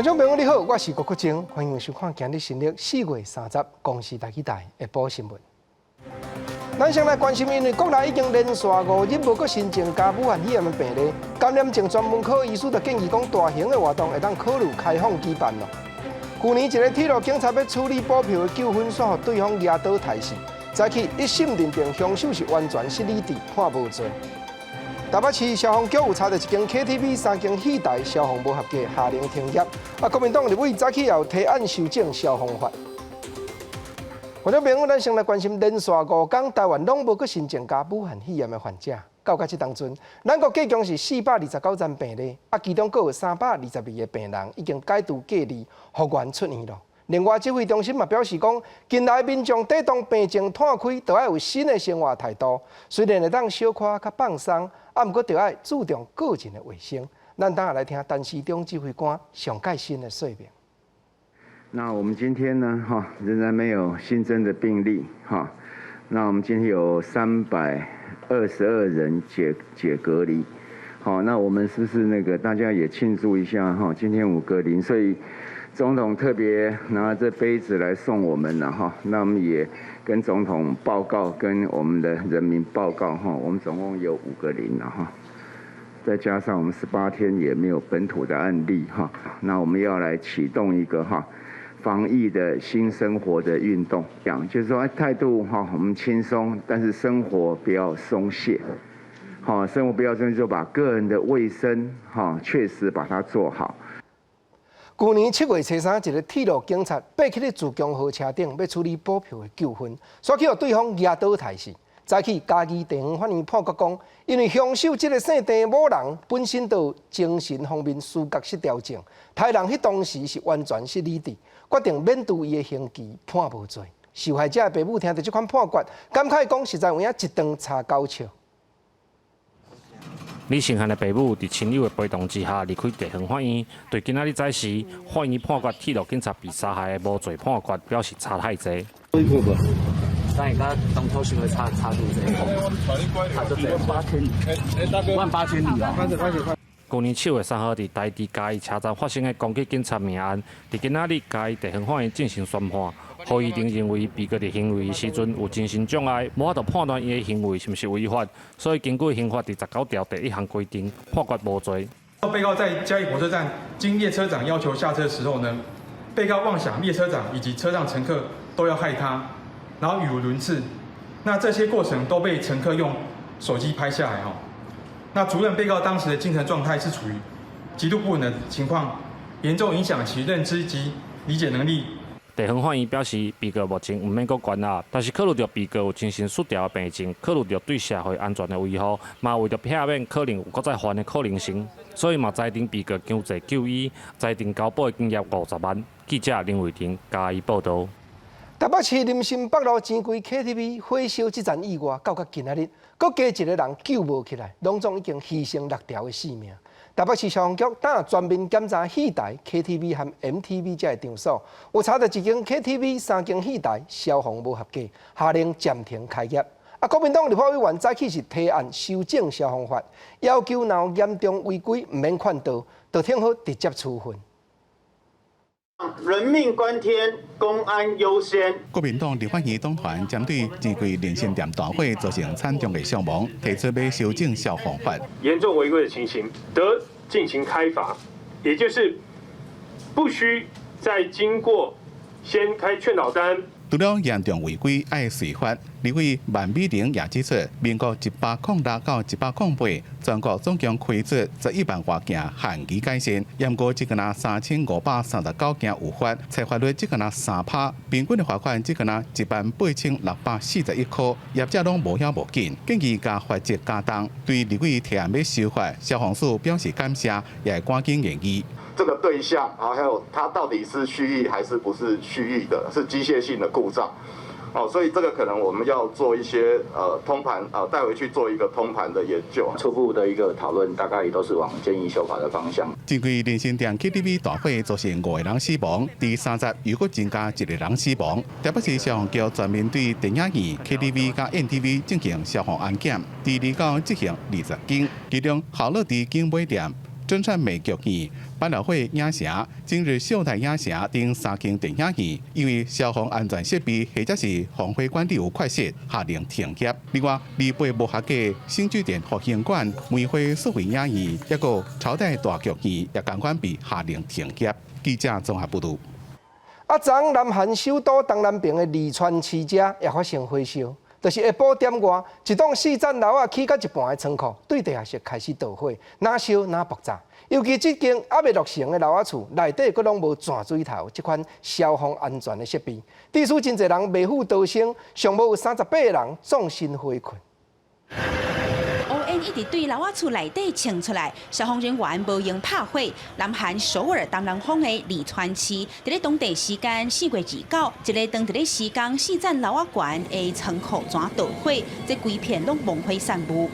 观众朋友你好，我是郭国正，欢迎收看今日新历4月30日公视台期台下晡新闻。咱先来关心，因为国内已经连续5日无搁新增加武汉肺炎的病例，感染症专门科医师就建议讲，大型的活动会当考虑开放举办咯。去年一个铁路警察要处理补票的纠纷，煞互对方压倒态势，早起一审认定凶手是完全失理智，判无罪。台北市消防局有查到一间 KTV 3间戏台消防无合格，下令停业。国民党立委早起也有提案修正消防法。观众朋友，咱先来关心连续5天台湾拢无搁新增加武汉肺炎的患者。到这当阵，咱国计共是429宗病例，其中阁有322个病人已经解除隔离，复原出院了。另外，指挥中心嘛表示讲，近来民众抵挡病情摊开，都要有新的生活态度。虽然会当小可较放松，不过就要注重个人的卫生。咱等下来听陈时中指挥官上盖新的说明。那我们今天呢，仍然没有新增的病例，那我们今天有322人解隔离，那我们是不是大家也庆祝一下今天5隔离，所以总统特别拿这杯子来送我们了那我们也跟总统报告，跟我们的人民报告我们总共有5个零了再加上我们18天也没有本土的案例那我们要来启动一个防疫的新生活的运动，就是说态度我们轻松，但是生活不要松懈，生活不要松懈，就把个人的卫生确实把它做好。去年7月初3，一个铁路警察爬去咧自强号车顶，要处理补票的纠纷，煞去互对方压倒态势。早起嘉义地方法院判决讲，因为凶手这个姓郑某人本身就有精神方面思觉失调症，杀人迄当时是完全失理智，决定免除伊的刑期，判无罪。受害者的父母听到这款判决，感慨讲实在有影一顿茶高笑。李姓汉的父母伫亲友的陪同之下离开地方法院，对今仔日早时法院判决铁路警察被杀害的无罪判决表示差太济。但而家當初算佢差到這個，差咗18000里啊！去年7月3號伫台鐵嘉義車站發生的攻擊警察命案，伫今仔日嘉義地方法院進行宣判。何議定認為被告的行為時陣有精神障礙，無法度判斷伊的行為是不是違法，所以根據刑法第19條第1項規定，判決無罪。被告在嘉義火車站經列車長要求下車的時候呢，被告妄想列車長以及車上乘客都要害他。然後語無倫次，那這些過程都被乘客用手機拍下來那主任被告當時的精神狀態是處於極度不穩的情況，嚴重影響其認知及理解能力。地方法院表示，被告目前唔免擱關押，但是考慮到被告有精神失調的病情，考慮到對社會安全的危害，嘛為咗避免可能有再犯的可能性，所以嘛裁定被告強制就醫，裁定交保金額50萬。記者林偉霆嘉義報道。台北市林森北路錢櫃 KTV 火燒這場意外，到今仔日，佫加一個人救無起來，攏總已經犧牲6條的性命。台北市消防局等專門檢查戲台、KTV 和 MTV 這個場所，有查到一間 KTV 3間戲台消防無合格，下令暫停開業。國民黨立法委員早起是提案修正消防法，要求若有嚴重違規，唔免勸導，就挺好直接處分。人命關天，公安優先。國民黨立法院黨團針對錢櫃連線店大火造成慘重的傷亡，提出要修正消防法。嚴重違規的情形得進行開罰，也就是不需再經過先開勸導單。除了嚴重違規愛隨法，立委萬美玲也指出，民國106到108，全國總共開出11萬多件限期改善，驗過只個那3539件有法，裁罰率只個那3%，平均的罰款只個那18641塊，業者攏無曉無緊，建議加罰則加重。對立委提案要修法，消防署表示感謝，也趕緊研議。這個對象還有它到底是蓄意還是不是蓄意的，是機械性的故障。所以這個可能我們要做一些通盤帶回去做一個通盤的研究。初步的一個討論，大概也都是往建議修法的方向。前櫃連線店 KTV 大火造成5個人死亡，第30又閣增加1個人死亡。台北市消防局專門對電影院、KTV 加 MTV 進行消防安檢，第2高執行20件，其中好樂迪景美店。真善美剧院、百老汇影城、今日秀台影城等3间电影院，因为消防安全设备或者是防火管理有缺失，下令停业。另外，离北无合格新据点复兴馆、梅花素会影院，一个朝代大剧院也同款被下令停业。记者综合报道。昨昏南韩首都东南边的利川市遮也发生火烧。就是下晡点外，一栋4层楼啊起到一半的仓库，对地下室开始导火，哪烧哪爆炸。尤其这间还未落成的楼仔厝，内底佫拢无钻水头，这款消防安全的设备，致使真侪人未赴逃生，上无有38个人葬身火困。一直对楼仔厝内底冲出来，消防人员无用拍火。南韩首尔东南方的利川市，伫咧当地时间4月29，一个当伫咧施工4层楼仔悬的仓库全导火，这规片拢蒙灰散雾。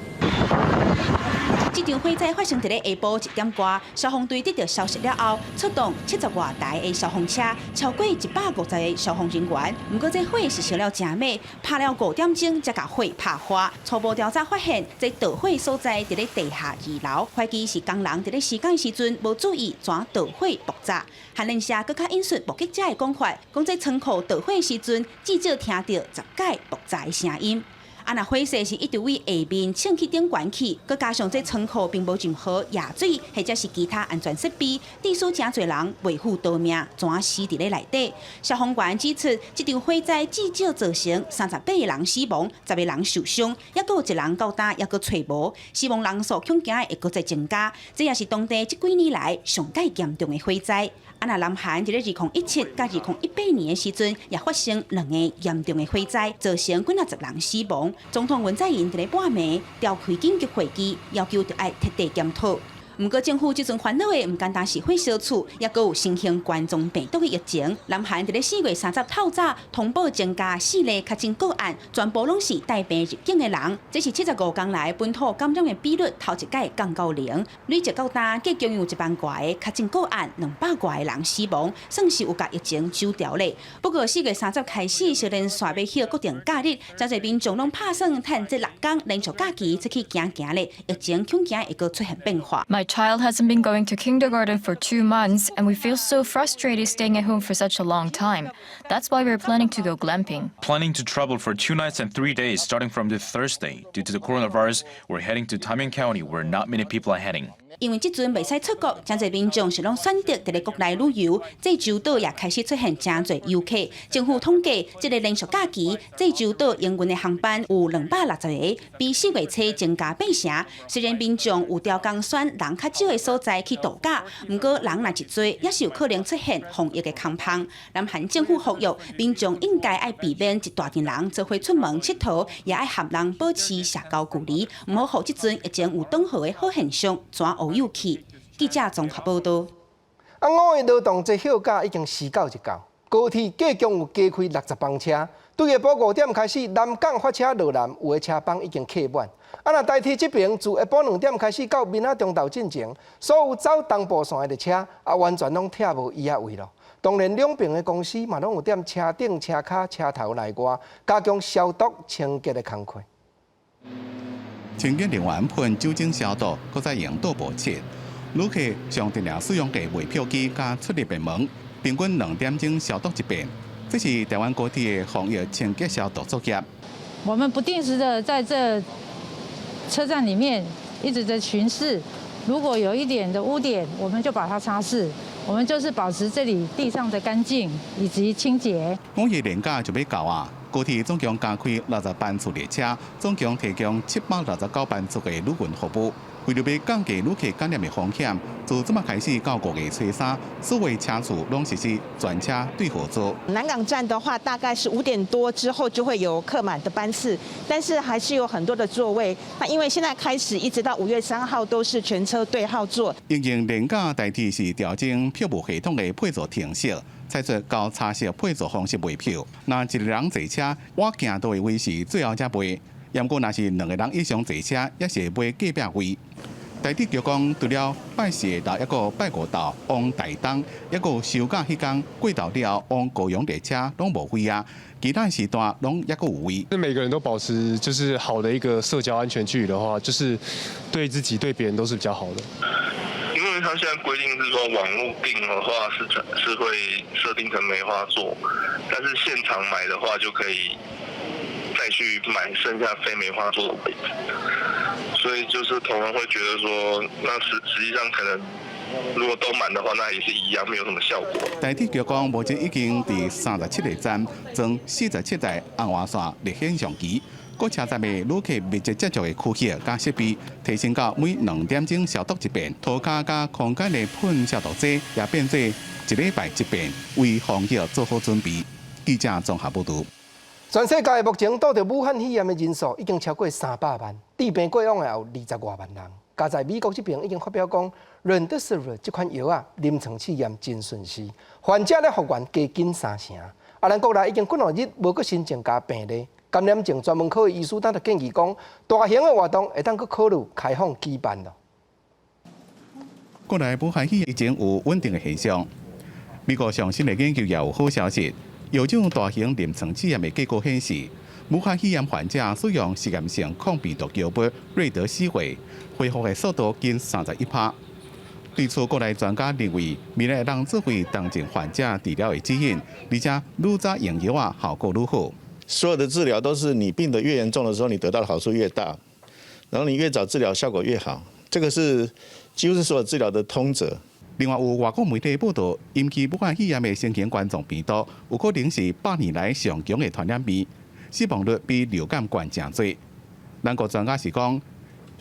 这场火灾发生伫咧下晡1点多，消防队得到消息了后，出动70多台的消防车，超过150个消防人员。不过这火是烧了真猛，拍了5点钟才把火拍花。初步调查发现，这导火所在伫咧地下2楼，怀疑是工人伫咧施工时阵无注意全导火爆炸。韩联社更加引述目击者的讲法，讲这仓库导火时阵，至少听到10解爆炸的声音。若火势是一直为下面乘气顶悬起，佮加上这仓库并无任何夜水或者是其他安全设备，致使真侪人未赴逃命，全死伫咧内底。消防员指出，这场火灾至少造成38个人死亡，10个人受伤，也佮有1人到今也佮找无，死亡人数恐惊会佮再增加。这也是当地这几年来上界严重的火灾。若南韩伫咧2017甲2018年的时阵，也发生2个严重的火灾，造成几10人死亡。总统文在寅伫咧半暝召开紧急会议，要求着爱彻底检讨。不过，政府即阵烦恼的唔单单是火烧厝，也佮有新型冠状病毒的疫情。南韩伫咧4月30透早通报增加4例确诊个案，全部拢是带病入境的人。这是75天来本土感染的比率头一届降到0，累积到今计共有1万多的确诊个案，200多个人死亡，算是有甲疫情收掉咧。不过4月30开始，小连续要休固定假日，真侪民众拢拍算趁这6天连续假期出去行行咧，疫情恐惊会佮出现变化。My child hasn't been going to kindergarten for 2 months, and we feel so frustrated staying at home for such a long time. That's why we're planning to go glamping. Planning to travel for 2 nights and 3 days starting from this Thursday. Due to the coronavirus, we're heading to Tamyang County where not many people are heading. 因为即阵袂使出国，真侪民众是拢选择伫咧国内旅游。济州岛也开始出现真侪游客。政府统计，即个连续假期，济州岛营运的航班有260个，比4月初增加8成。虽然民众有调工选人较少的所在去度假，不过人若一多，也是有可能出现防疫的空隙。南韩政府呼吁民众应该爱避免一大群人做伙出门佚佗，也爱和人保持社交距离，唔好互即阵疫情有转好的好现象转乌有去。记者综合报道。5月劳动节休假已经施到一到，高铁计共有加开60班车。对下晡5点开始，南港发车落南，有的车帮已经客满。若台铁这边自下晡2点开始到民仔中道进前，所有走东部线的列车完全拢拆无椅仔位咯。当然，两边的公司嘛拢有踮车顶、车骹、车头内外加强消毒清洁的工作。清洁人员喷酒精消毒，搁再用倒步切。旅客上定量使用嘅卖票机加出入边门，平均2点钟消毒一遍。这是台湾高铁的防疫清洁消毒作业。我们不定时的在这车站里面一直在巡视，如果有一点的污点，我们就把它擦拭。我们就是保持这里地上的干净以及清洁。5月年假就要到啊！高铁总共加开60班次列车，总共提供769班次的旅运服务。为了要降低旅客感染的风险，自即马开始到5月初3，所有车次拢实施专车对合作。南港站的话，大概是5点多之后就会有客满的班次，但是还是有很多的座位。那因为现在开始一直到5月3号都是全车对号座。因应年假代替是调整票务系统的配座程式。采取高差色配座方式卖票，那一个人坐车，我行到的位是最后才卖。不过，若是2个人以上坐车，也是卖隔壁位。台铁局讲，除了拜四到一个拜五到往台东，一个休假迄天过到了往高雄列车拢无位啊，其他时段拢也个有位。每个人都保持就是好的一个社交安全距离的话，就是对自己对别人都是比较好的。因为为它现在规定是说网络订的话是会设定成梅花座，但是现场买的话就可以再去买剩下非梅花座的位置，所以就是同仁会觉得说，那实际上可能如果都满的话，那也是一样，没有什么效果。台铁局讲，目前已经第37个站装47台红外线热显像机。各车站的旅客密集接触的区域加设备提升到每2点钟消毒一遍，涂骹加空间的喷消毒剂也变做1礼拜一遍，为防疫做好准备。记者综合报道。全世界目前拄着武汉肺炎的人数已经超过300万，治病过往的也有20多万人。加在美国这边已经发表讲，Remdesivir 这款药啊，临床试验真顺利，患者咧复原加紧3成。咱国内已经几2日无搁新增加病例。感染症专门科的医师当就建议讲，大型的活动会当去考虑开放举办咯。国内武汉肺炎已经有稳定的现象。美国上新的研究也有好消息，有种大型临床试验的结果显示，武汉肺炎患者使用实验性抗病毒药物瑞德西韦，恢复的速度近31%。对此，国内专家认为，未来让作为当前患者治疗的指引，而且愈早用药啊，效果愈好。所有的治疗都是你病得越严重的时候，你得到的好处越大，然后你越早治疗效果越好，这个是几乎是所有治疗的通则。另外，有外国媒体报道，引起武汉肺炎的新型冠状病毒，有可能是100年来上强的传染病，死亡率比流感高真多。咱国专家是讲，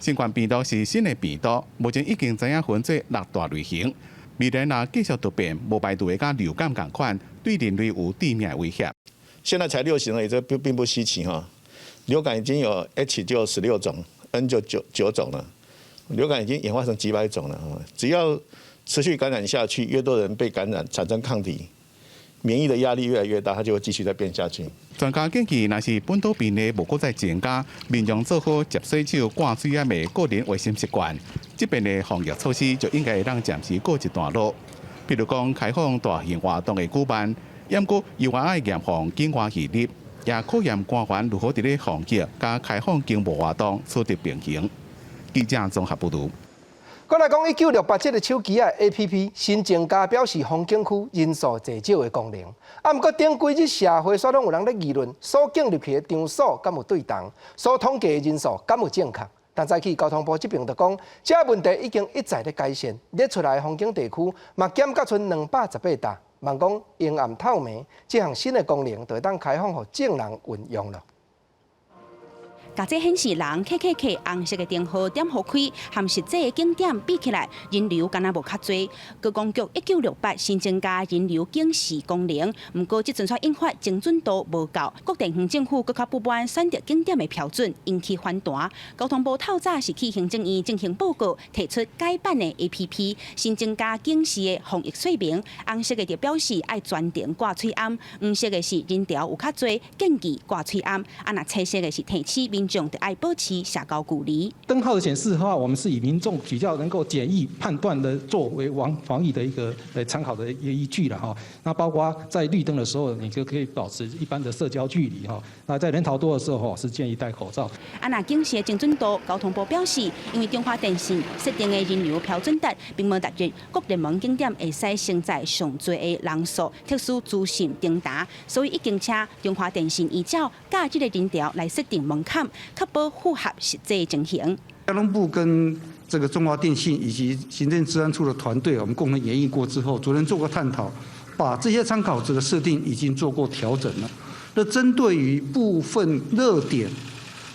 新冠病毒是新的病毒，目前已经知影分做6大类型，未来若继续突变，无排除会甲流感同款，对人类有致命的威胁。现在才流行而已，这并不稀奇哈。流感已经有 H 就16种 ，N 就9种了，流感已经演化成几百种了啊！只要持续感染下去，越多人被感染，产生抗体，免疫的压力越来越大，它就会继续再变下去。专家建议，若是本土病例无搁再增加，民众做好接洗手、挂水眼的个人卫生习惯，这边的防疫措施就应该会让暂时过一段落。比如讲，开放大型活动的举办。不过，又爱严防境外移入，也考验官员如何伫咧防疫加开放经贸活动取得平衡。记者综合报道。国来讲，1968这个手机啊 APP 新增加表示风景区人数最少的功能。不过，顶几日社会上拢有人咧议论，所建入去的场所敢有对同，所统计的人数敢有正确。但早起交通部这边就讲，这问题已经一再咧改善，列出来的风景地区嘛减到剩218笪。望讲阴暗透明，这项新的功能就会当开放予正人运用了。甲这显示人 KKK 红色的灯号点好开，和实际的景点比起来，人流敢若无较多。高公局1968新增加人流警示功能，不过这阵却引发精准度无够，各地方政府搁较不满选择景点的标准，引起反弹。交通部透早是去行政院进行报告，提出改版的 APP， 新增加警示的防疫说明。红色的就表示爱专程挂嘴暗，黄色的是人潮有较多，建议挂嘴暗。那彩色的是提醒民众得爱保持社交距离。灯号的显示的话，我们是以民众比较能够简易判断的作为防疫的一个参考的一个依据了哈。那包括在绿灯的时候，你就可以保持一般的社交距离哈。那在人潮多的时候，是建议戴口罩。那警示的精准度，交通部表示，因为中华电信设定的人流标准值并无达到各热门景点会使承载上多的人数、特殊资讯订达，所以已经请中华电信依照假日的人潮来设定门槛。确保符合实际情形。交通部跟这个中华电信以及行政治安处的团队，我们共同研议过之后，昨天做过探讨，把这些参考值的设定已经做过调整了。那针对于部分热点，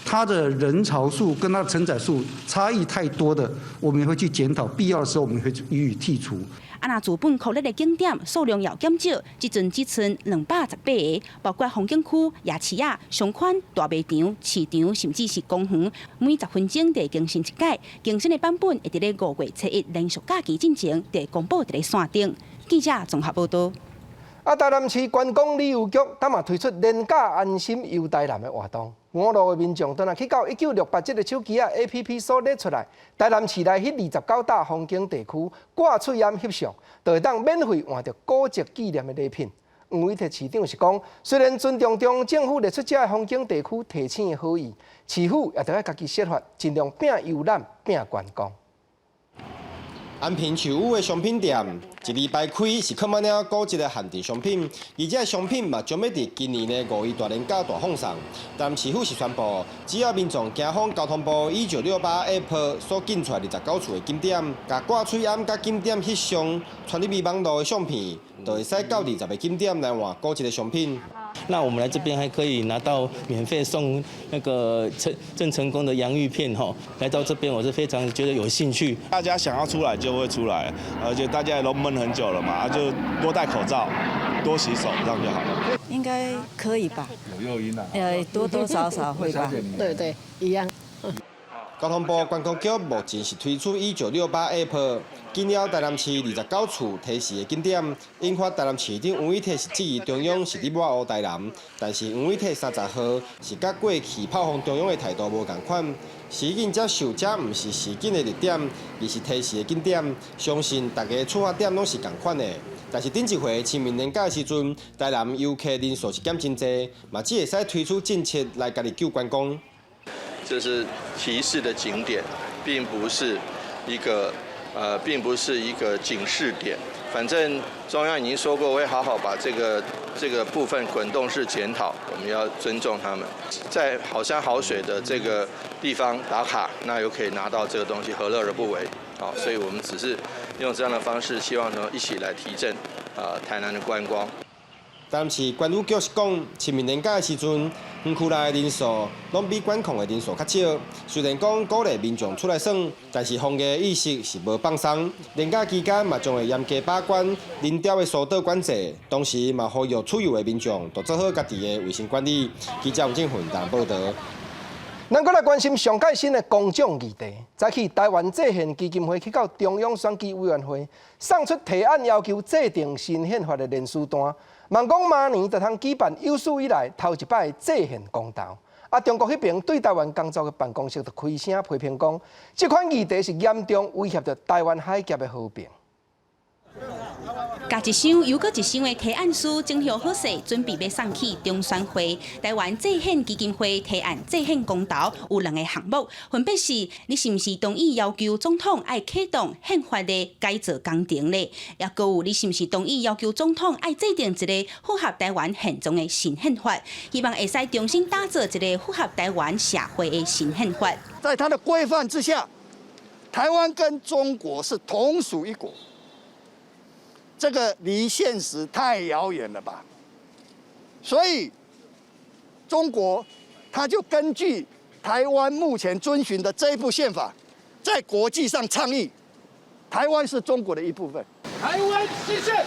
它的人潮数跟它的承载数差异太多的，我们也会去检讨，必要的时候我们会予以剔除。那资本酷热的景点数量要减少，即阵只剩218个，包括风景区、夜市啊、商圈、大卖场、市场，甚至是公园，每10分钟得更新一届。更新的版本会伫咧5月7日连续假期进前，得公布伫咧线顶。记者综合报道。台南市观光旅游局今嘛推出廉价安心游台南的活动，五路的民众当然去到1968这个手机啊 APP 所列出来，台南市内迄29大风景地区挂出烟翕相，就会当免费换到古迹纪念的礼品。黄伟哲市长是讲，虽然尊重中政府列出这风景地区提醒的好意，市府也得要家己设法，尽量摒游览、摒观光。安平树屋的商品店，一礼拜开是靠满了高级的限定商品，而这商品嘛将要伫今年的5一大连假大放送。但市府是宣布，只要民众行访交通部1968 App 所印出来29处的景点，甲挂嘴暗甲景点翕相传入网络的相片，就会使到20个景点来换高级的商品。那我们来这边还可以拿到免费送那个郑成功的洋芋片哈，来到这边我是非常觉得有兴趣。大家想要出来就会出来，而且大家也都闷很久了嘛，就多戴口罩，多洗手，这样就好了。应该可以吧？有诱因啊？多多少少会吧？对，一样。交通部观光局目前是推出1968 App， 紧了台南市29处提示的景点，引发台南市长黄伟哲是质疑中央是伫抹黑台南，但是黄伟哲30号是甲过去炮轰中央的态度无同款，市警接受这毋是市警的热点，而是提示的景点，相信大家出发点拢是同款的。但是顶一回清明年假的时阵，台南游客人数是减真济，嘛只会使推出政策来家己救观光。这是提示的景点，并不是一个警示点。反正中央已经说过，会好好把这个部分滚动式检讨，我们要尊重他们。在好山好水的这个地方打卡，那又可以拿到这个东西，何乐而不为？好，所以我们只是用这样的方式，希望能一起来提振台南的观光。但是关务局是讲，清明年假的时阵，园区内的人数拢比管控的人数较少。虽然讲鼓励民众出来耍，但是防疫意识是无放松。年假期间嘛，将会严格把关人潮的疏导管制，同时嘛呼吁出游的民众都做好家己的卫生管理。记者吴正混台报道。咱搁来关心上届新的公奖议题。早起台湾制宪基金会去到中央选举委员会，送出提案要求制定新宪法的联署单。望讲明年就通举办有史以来头一摆制宪公投。中国迄边对台湾工作的办公室就开声批评讲，这款议题是严重威胁着台湾海峡的和平。加一箱又搁一箱的提案书，整合好势，准备要送去中选会。台湾制宪基金会提案制宪公投有2个项目，分别是你是毋是同意要求总统爱启动宪法的改造工程呢？也搁有你是毋是同意要求总统爱制定一个符合台湾现状的新宪法，希望会使重新打造一个符合台湾社会的新宪法。在它的规范之下，台湾跟中国是同属一国。这个离现实太遥远了吧？所以，中国他就根据台湾目前遵循的这一部宪法，在国际上倡议，台湾是中国的一部分。台湾新宪，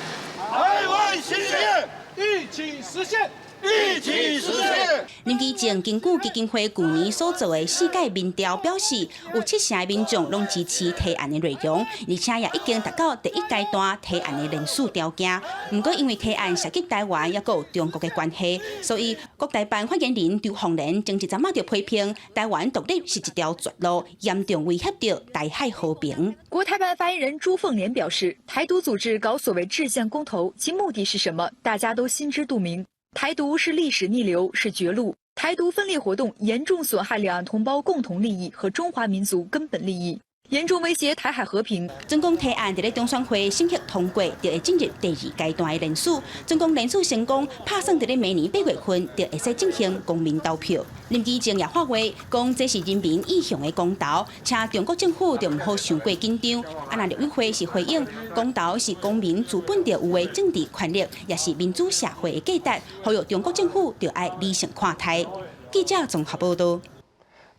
台湾新宪，一起实现。一起实现。年之前，根据基金会去年所做的世界民调表示，有7成的民众拢支持提案的内容，而且也已经达到第1阶段提案的人数条件。不过，因为提案涉及台湾也有中国的关系，所以国台办发言人刘凤莲前一阵仔就批评台湾独立是一条绝路，严重威胁到台海和平。国台办发言人朱凤莲表示，台独组织搞所谓制宪公投，其目的是什么？大家都心知肚明。台独是历史逆流，是绝路。台独分裂活动严重损害两岸同胞共同利益和中华民族根本利益，严重威胁台海和平。总共提案在中选会审核通过，就会进入第2阶段的联署。总共联署成功，打算在明年8月份就会使进行公民投票。林基正也发话，讲这是人民意向的公投，请中国政府就唔好伤过紧张。那陆委会是回应，公投是公民自本就有的政治权利，也是民主社会的价值，呼吁中国政府就要理性看待。记者综合报道。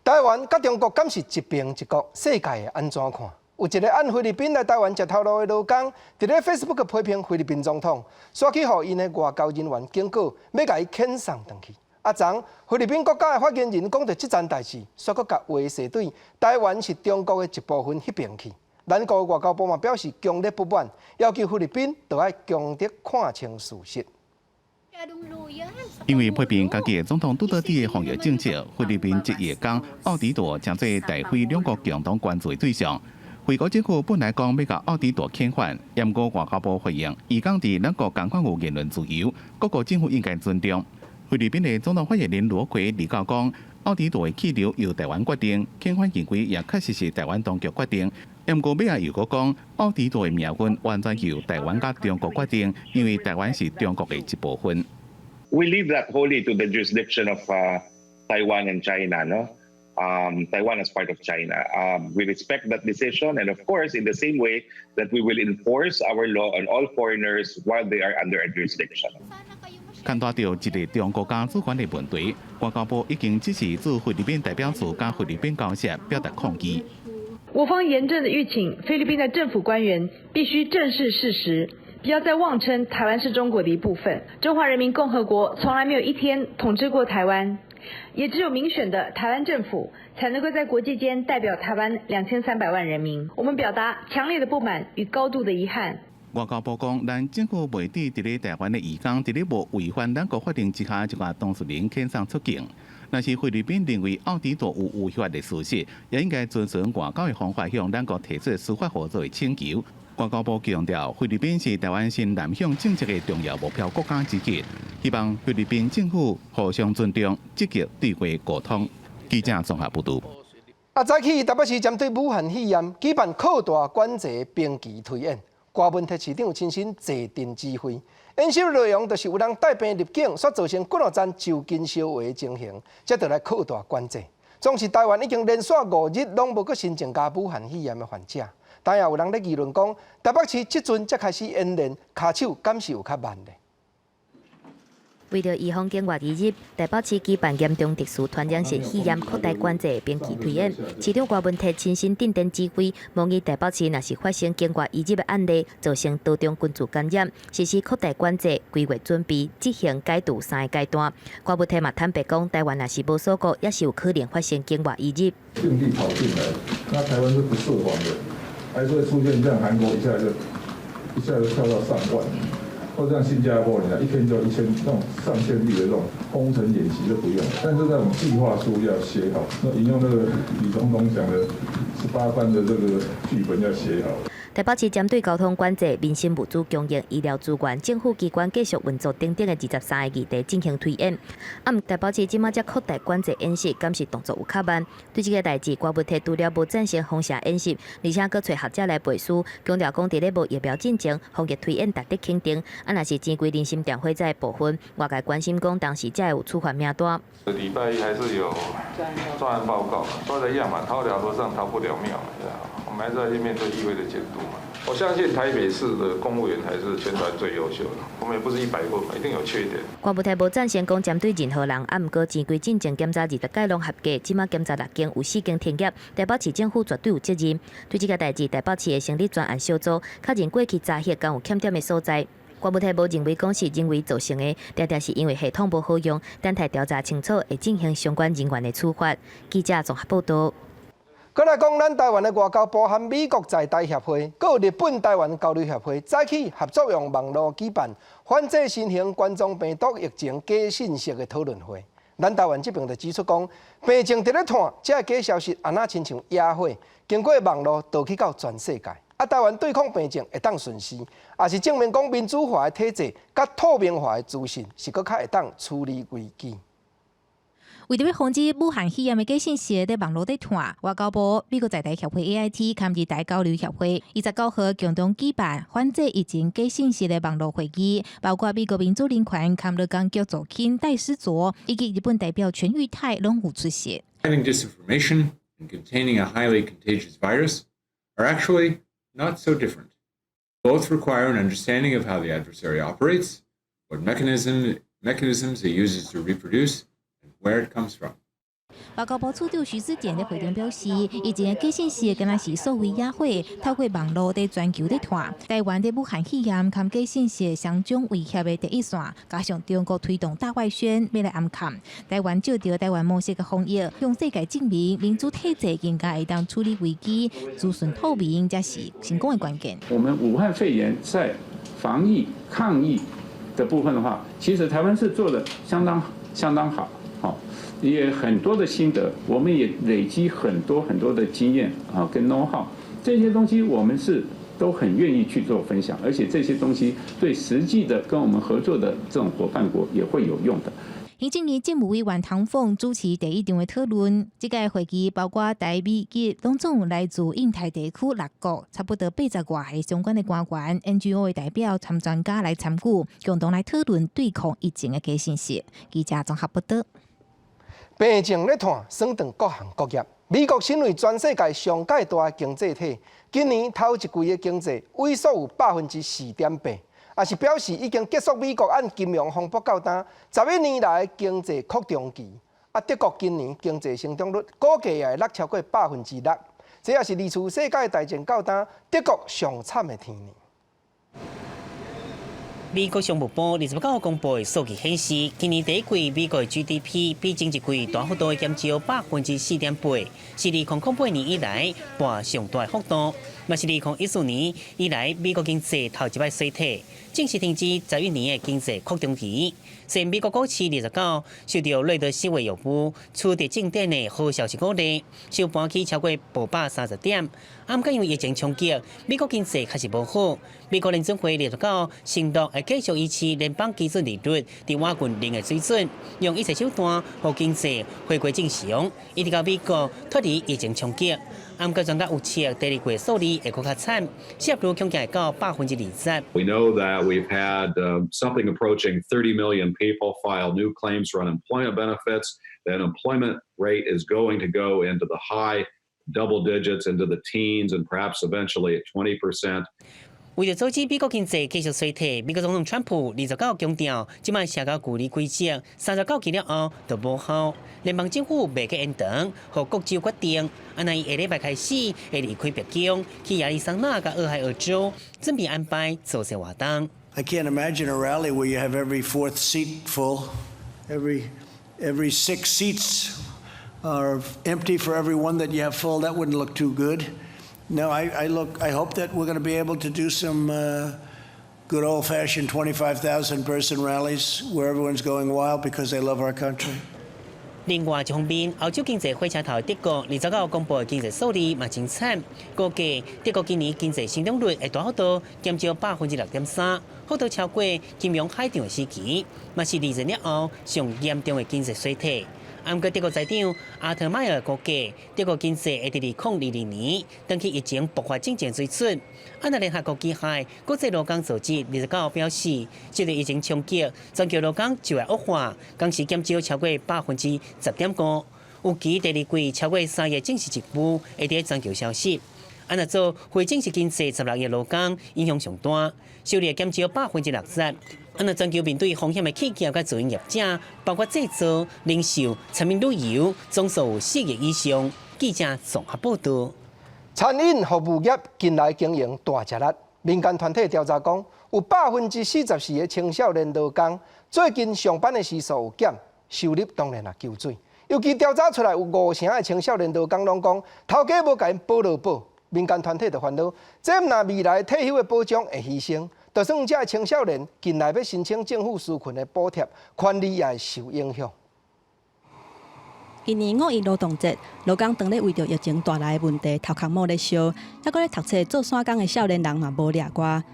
台湾甲中国敢是一边一国，世界会安怎看？有一个按菲律宾来台湾食头路的劳工，伫咧 Facebook 批评菲律宾总统，刷起互因的外交人员警告，要甲伊遣送回去。昨菲律宾国家的发言人讲到这件代志，煞搁甲威胁对台湾是中国的一部分迄边去。咱国外交部嘛表示强烈不满，要求菲律宾就要强烈看清事实。因为批评家己的总统杜特地的防疫政策，菲律宾一夜间奥迪多将做大菲两国共同关注的对象。美国政府本来讲要甲奥迪多遣返，不过外交部回应，伊讲伫咱国同款有言论自由，各国政府应该尊重。菲律宾的总统发言人罗奎李告讲，奥迪多的去留由台湾决定，遣返行为也确实是台湾当局决定。不过，尾仔又讲，奥迪岛的命运完全由台湾甲中国决定，因为台湾是中国的一部分。We leave that wholly to the jurisdiction of Taiwan and China, no? Taiwan is part of China. We respect that decision, and of course, in the same way that we will enforce our law on all foreigners while they are under our jurisdiction. 看到一个中国家主管的问题，外交部已经指示驻菲律宾代表处甲菲律宾交涉表达抗议。我方严正的吁请菲律宾的政府官员必须正视事实，不要再妄称台湾是中国的一部分。中华人民共和国从来没有一天统治过台湾，也只有民选的台湾政府才能够在国际间代表台湾2300万人民。我们表达强烈的不满与高度的遗憾。外交部讲，咱政府未抵伫咧台湾的移工，伫咧无违反咱国法定之下，就甲当事人遣送出境。若是菲律宾认为奥迪岛有违法的事实，也应该遵循外交的方法向咱国提出司法合作的请求。外交部强调，菲律宾是台湾新南向政策的重要目标国家之一，希望菲律宾政府互相尊重，积极对话沟通。记者综合报道。早起台北市针对武汉肺炎举办扩大管制兵棋推演，郭文特市长亲身坐镇指挥。演习内容就是有人带病入境，所造成骨肉站就近烧话的情形，才得来扩大管制。总是台湾已经连续5日拢无个新增加武汉肺炎的患者，但也有人咧议论讲，台北市即阵才开始演练，骹手敢是有较慢咧。为了预防境外移入，台北市举办严重特殊传染性肺炎扩大管制兵棋推演，市长郭文特亲身镇定指挥，模拟台北市若是发生境外移入的案例，造成多种群组感染，实施扩大管制，规划准备执行解除3个阶段。郭文特嘛坦白讲，台湾若是无锁国，也是有可能发生境外移入。病例跑进来，那台湾是不设防的，还是会出现这样，韩国一下就跳到上万。或像新加坡，你看一天就1000那种上千例的这种工程演习就不用，但是那种计划书要写好，那引用那个李总统讲的18番的这个剧本要写好。台北市针对交通管制、民生物资供应、医疗资源、政府机关继续运作等等的23个议题进行推演。台北市即马才扩大管制演习，敢是动作有较慢？对这个代志，郭文特除了无赞成封城演习，而且搁找学者来背书，强调讲伫咧无疫苗进前，防疫推演值得肯定。若是钱柜人心电火灾部分，外界关心讲当时才有处罚名单。礼拜一还是有专案报告，说的样嘛，逃了和尚逃不了庙，我们还是要去面对议会的监督嘛。我相信台北市的公务员才是全团最优秀的，我们也不是100分嘛，一定有缺点。郭文特无赞成讲针对任何人，毋过钱柜进前检查20届拢合格，即马检查6间有4间停业，台北市政府绝对有责任。对这个代志，台北市的成立专案小组，确认过去查核敢有欠点的所在。郭文特无认为讲是人为造成的，常常是因为系统无好用，等待调查清楚，会进行相关人员的处罚。记者综合报道。再来讲，咱台湾的外交包含美国在台协会，还有日本台湾交流协会，早起合作用网络举办反制新型冠状病毒疫情假信息的讨论会。咱台湾这边就指出讲，病情伫咧传，这假消息安那亲像野火，经过网络导去到全世界。台湾对抗病情会当顺势，也是证明讲民主化的体制甲透明化的资讯是搁较会当处理危机。为着要防止武汉肺炎的假信息在网络在传，外交部、美国在台协会 AIT 兼日台交流协会29号共同举办反制疫情假信息的网络会议，包括美国民主人权兼日港局组卿戴思佐以及日本代表全玉泰拢有出席。Having disinformation and containing a highly contagious virus are actually not so different. Both require an understanding of how the adversary operates, what mechanisms it uses to reproduce, and where it comes from. 外交部处长徐志健在会中表示，以前的假信息敢若是所谓野火，透过网络在全球在传。台湾在武汉肺炎兼假信息双重威胁的第一线，加上中国推动大外宣，要来暗砍台湾，照着台湾模式的防疫，向世界证明民主体制应该会当处理危机，资讯透明才是成功的关键。我们武汉肺炎在防疫抗疫的部分的话，其实台湾是做的相当好。也很多的心得，我们也累积很多的经验啊，跟 know how 这些东西，我们是都很愿意去做分享，而且这些东西对实际的跟我们合作的这种伙伴国也会有用的。行政院政务委员唐凤主持第一场的讨论，这个会议包括台美及拢总来自印太地区6国，差不多80外个相关的官员、NGO 的代表、参专家来参与，共同来讨论对抗疫情的假信息。记者综合报道。病情咧探，算断各行各业。美国身为全世界上界大的经济体，今年头一季的经济萎缩有4.8%。也是表示已经结束美国按金融风暴到单11年来的经济扩张期。德国今年经济成长率估计也会落超过6%，这也是二次世界大战到单德国上惨的天年。美国商务部29号公布的数据显示，今年第一季美国的 GDP 比前一季大幅度减少4.8%，是2008年以来半上大的幅度，也是2014年以来美国经济头一摆衰退，正式停止11年的经济扩张期。虽美国股市29号受到瑞德西韦药夫出的正点的好消息鼓励，收盘起超过530点。不过因为疫情冲击，美国经济开始无好。美国联准会29号承诺会继续维持联邦基准利率伫瓦近0的水准，用一切手段让经济回归正常，一直到美国脱离疫情冲击。不过专家预测第二季数字会更较惨，失业率恐惊会到20%。We know that we've had something approaching 30 million people file new claims for unemployment benefits. The unemployment rate is going to go into the high double digits, into the teens, and perhaps eventually at 20%. 为了阻止美国经济继续衰退，美国总统川普29号强调，即卖社交距离规则39期了后就无效，联邦政府未去延长，和各州决定，下礼拜开始会离开白宫，去亚利桑那甲俄亥俄州，准备安排造势活动。I can't imagine a rally where you have every fourth seat full, every 6 seats are empty for every one that you have full. That wouldn't look too good. No, I hope that we're going to be able to do some good old-fashioned 25,000 person rallies where everyone's going wild because they love our country. 另外一方面，欧洲经济火车头德国29号公布的经济数字嘛真惨，估计德国今年经济成长率会大幅度减少6.3%，幅度超过金融海啸的时期，嘛是2年了后上严重的经济衰退。不过，德国财长阿特迈尔估计，德国经济会伫2020年等去疫情爆发正常水准。联合国机械国际劳工组织29号表示，这个疫情冲击，全球劳工就业恶化，工时减少超过10.5%，预期第二季超过3月正式一步会伫全球消息。做非正式经济16月劳工影响上大，收入减少60%。全球面对风险的企业和自营业者，包括制造、零售、餐饮、旅游，总数有4亿以上。记者综合报道。餐饮服务业近来经营大吃力，民间团体调查讲，有44%的青少年劳工最近上班的时数有减，收入当然也救水。尤其调查出来有50%的青少年劳工拢讲，头家无甲因保劳保，民间团体就烦恼，这若未来退休的保障会牺牲。就算这青少年近来要申请政府纾困的补贴，权利也会受影响。今年5一劳动节，劳工当咧为着疫情带来的问题，头壳摸咧烧，还搁咧读册做散工的少年人嘛无例外。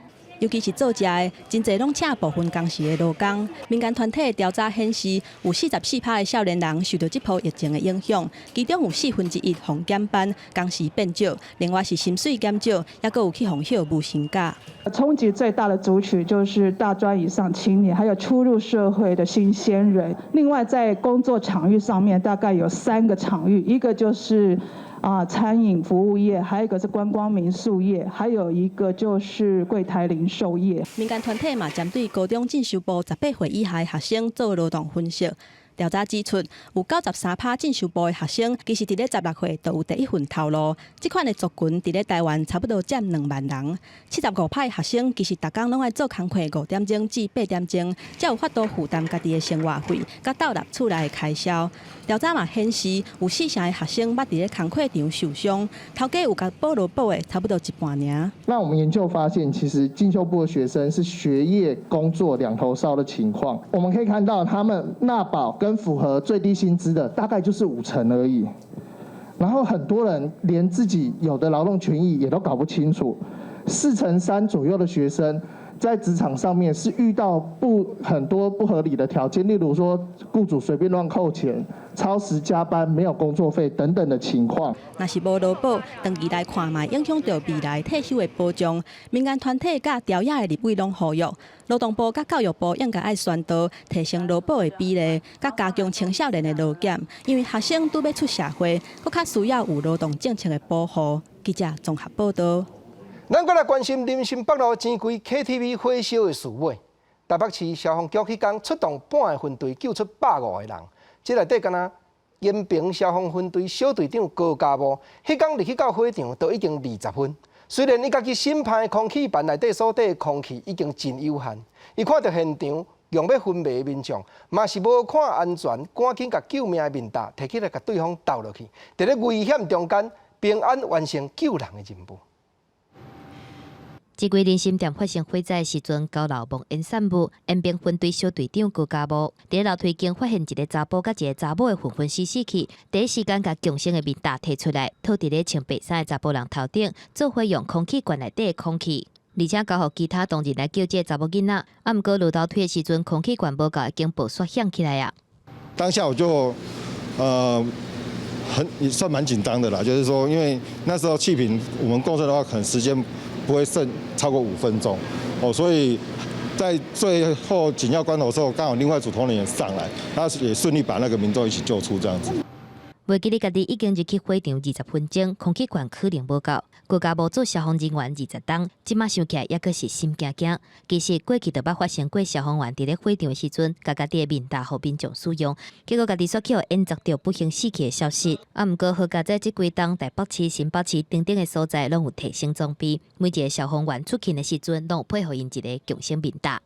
尤其是做食的，真侪拢请部分工时的劳工。民间团体调查显示，有44%的少年人受到这波疫情的影响，其中有1/4互减班，工时变少；另外是薪水减少，也搁有去互休无薪假。冲击最大的族群就是大专以上青年，还有初入社会的新鲜人。另外，在工作场域上面，大概有3个场域，一个就是餐饮服务业，还有一个是观光民宿业，还有一个就是柜台零售业。民间团体嘛，针对高中进修部18岁以下学生做劳动分析。调查指出，有93%进修部的学生，其实伫咧16岁就有第一份头路。这款的族群伫咧台湾差不多占2万人。75%的学生其实逐工拢爱做工课5点钟至8点钟，才有法度负担家己的生活费，甲斗纳厝内的开销。调查嘛显示，有4成的学生捌伫咧工课场受伤，头家有甲保劳保的差不多一半尔。那我们研究发现，其实进修部的学生是学业、工作两头烧的情况。我们可以看到，他们纳保跟符合最低薪资的大概就是5成而已，然后很多人连自己有的劳动权益也都搞不清楚， ，43%左右的学生在职场上面是遇到很多不合理的条件，例如说雇主随便乱扣钱、超时加班、没有工作费等等的情况。若是无劳保，长期来看嘛，影响到未来退休的保障。民间团体甲调解的立委拢呼吁，劳动部甲教育部应该爱宣导提升劳保的比例，甲加强青少年的劳检，因为学生拄要出社会，佫较需要有劳动政策的保护。记者综合报道。咱再来关心林森北路钱柜 KTV 火烧的事尾。台北市消防局迄天出动半个分队救出150个人，这内底敢若延平消防分队小队长高家武，迄天入去到火场都已经20分。虽然伊家己新派的空气板内底所底的空气已经真有限，伊看到现场用要昏迷的民众，嘛是无看安全，赶紧甲救命的面搭摕起来，甲对方倒落去，伫咧危险中间平安完成救人的任务。这季林森店发生火灾时阵，高楼望烟散雾，延平分队小队长高家武伫楼梯间发现一个查甫甲一个查某的混混死去，第一时间甲强生的面搭摕出来，套伫咧穿白衫的查甫人头顶，做伙用空气管内底的空气，而且交予其他同仁来救这个查某囡仔。啊，毋过落楼梯的时阵，空气管无够，已经爆刷响起来啊！当下我就也算蛮紧张的啦，就是说，因为那时候气瓶我们共测的话，可能时间不会剩超过5分钟哦，所以在最后紧要关头的时候，刚好另外组同仁也上来，然后也顺利把那个民众一起救出这样子。袂记你家己已经入去火场20分钟，空气管可能无够。高家武做消防人员20冬，即马想起来也阁是心惊惊。其实过去就捌发生过消防员伫咧火场的时阵，家己的面搭互民众使用，结果家己所去演作着不幸死去的消息。啊，毋过好佳在即几冬台北市、新北市等等的所在，拢有提升装备，每一个消防员出勤的时阵，拢有配合因一个强生面搭。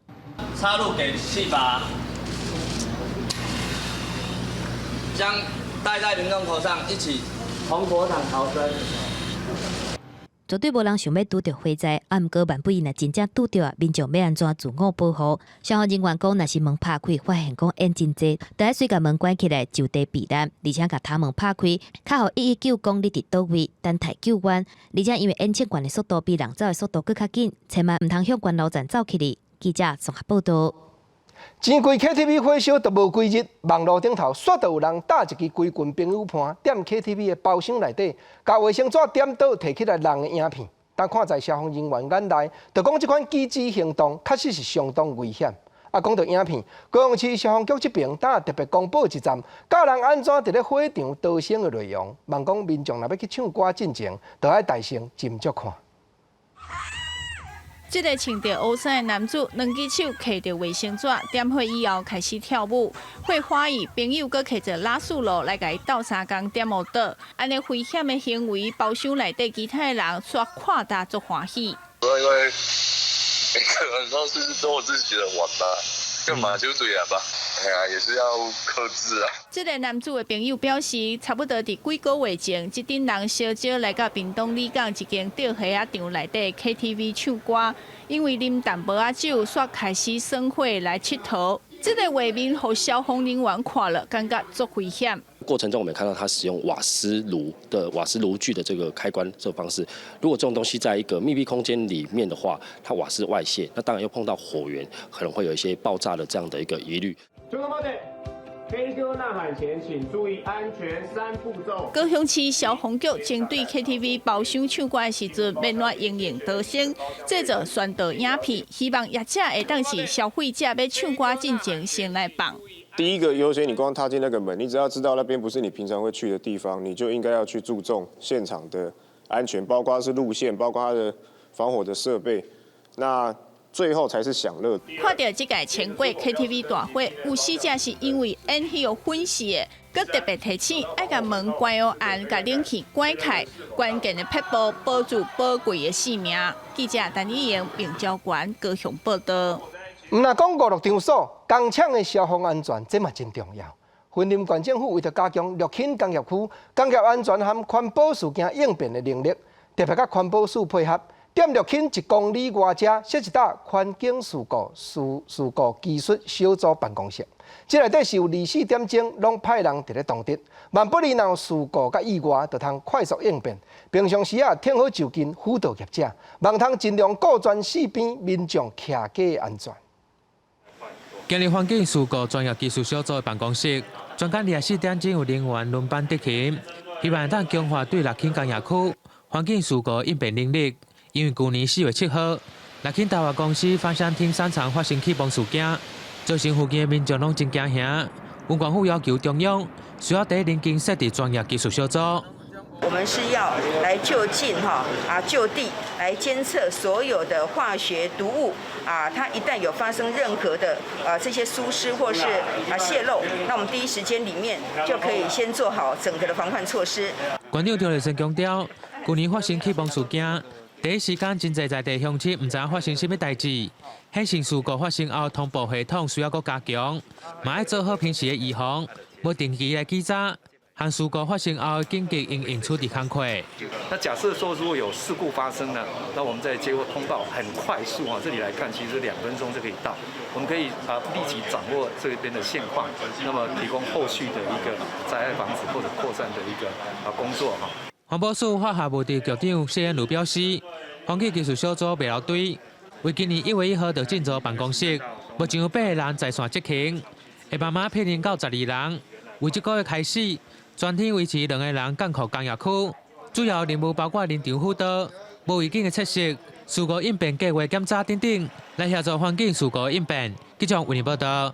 插入给4把，将戴在民众头上，一起从火场逃生。绝对无人想要拄到火灾，啊，毋过万不因若真正拄到啊，民众要安怎自我保护？消防人员讲，若是门拍开，发现讲烟真济，就要随甲门关起来，就地避难，而且甲塔门拍开，较互119讲你伫倒位，等待救援。而且因为烟枪管的速度比人走的速度更较紧，千万毋通向关楼站走去哩。记者综合报道。钱柜 KTV 火烧都无几日，网络顶头煞都有人打一支规群朋友盘，踮 KTV 的包厢内底，甲卫生纸点倒摕起来人的影片。但看在消防人员眼内，就讲这款机智行动确实是相当危险。啊，讲到影片，高雄市消防局这边当特别公布一站，教人安怎伫咧火场逃生的内容。望讲民众若要去唱歌进前，就要大声斟酌看。这个穿着乌衫的男子，两只手摕着卫生纸，点火以后开始跳舞。火花伊朋友搁摕着拉树路来甲伊斗相共点舞蹈，安尼危险的行为，包厢内底其他的人煞看大足欢喜。因为每个人都是做自己的玩吧，干嘛就对了吧？哎呀，也是要克制啊。这个男子的朋友表示，差不多伫几个月前，一群人小少来到屏东里港一间钓虾仔场内底 KTV 唱歌，因为啉淡薄仔酒，煞开始生火来佚佗。这个画面互消防人员看了，感觉足危险。过程中，我们看到他使用瓦斯炉具的这个开关这个方式。如果这种东西在一个密闭空间里面的话，它瓦斯外泄，那当然又碰到火源，可能会有一些爆炸的这样的一个疑虑。K 歌呐喊前，请注意安全3步骤。高雄市消防局针对 KTV 包厢唱歌的时阵，免我应用逃生，制作宣导影片，希望业者会当是消费者要唱歌进前先来放。第一个优先，你光踏进那个门，你只要知道那边不是你平常会去的地方，你就应该要去注重现场的安全，包括是路线，包括它的防火的设备。那最后才是享乐。看到这届全国 KTV 大会，有死者是因为烟气有粉饰的，佮特别提醒爱甲门关好暗，甲冷气关开，关键的撇步保住宝贵的性命。记者陈以莹并交关高雄报道。毋若讲5、6场所，工厂的消防安全这嘛真重要。云林县政府为着加强绿垦工业区工业安全和环保事件应变的能力，特别甲环保署配合。点六轻1公里外遮设一搭环境事故技术小组办公室，这内底是有24点钟拢派人伫咧当值，万不利若有事故甲意外，就通快速应变。平常时听好就近辅导业者，望通尽量顾全四边民众骑家的安全。今日环境事故专业技术小组的办公室，专间24点钟有人员轮班执勤，希望当强化对6轻工业区环境事故应变能力。因为去年4月7号，6轻台湾公司翻山厅山场发生起崩事件，造成附近的民众拢真惊吓。文管府要求中央需要第一年经设立专业技术小组。我们是要来就近就地来监测所有的化学毒物它一旦有发生任何的这些疏失或是泄漏，那我们第一时间里面就可以先做好整个的防范措施。馆长张立生强调，去年发生起崩事件，第一时间真侪在地乡亲唔知影发生什么代志，显性事故发生后通报系统需要搁加强，嘛要做好平时的预防，要定期来稽查。和事故发生后，紧急因应处理工作。那假设说如果有事故发生呢，那我们在接获通报很快速这里来看，其实2分钟就可以到，我们可以立即掌握这边的现况，那么提供后续的一个灾害防止或者扩散的一个工作环保署化学务局局长谢彦如表示，环境技术小组未了队，为今年1月1号就进驻办公室，目前有8个人在线执勤，会慢慢聘任到12人，为这个月开始。全天维持2个人干扣工业区，主要任务包括临场辅导、无预警的测试、事故应变计划检查等等，来协助环境事故应变。记者为您报道。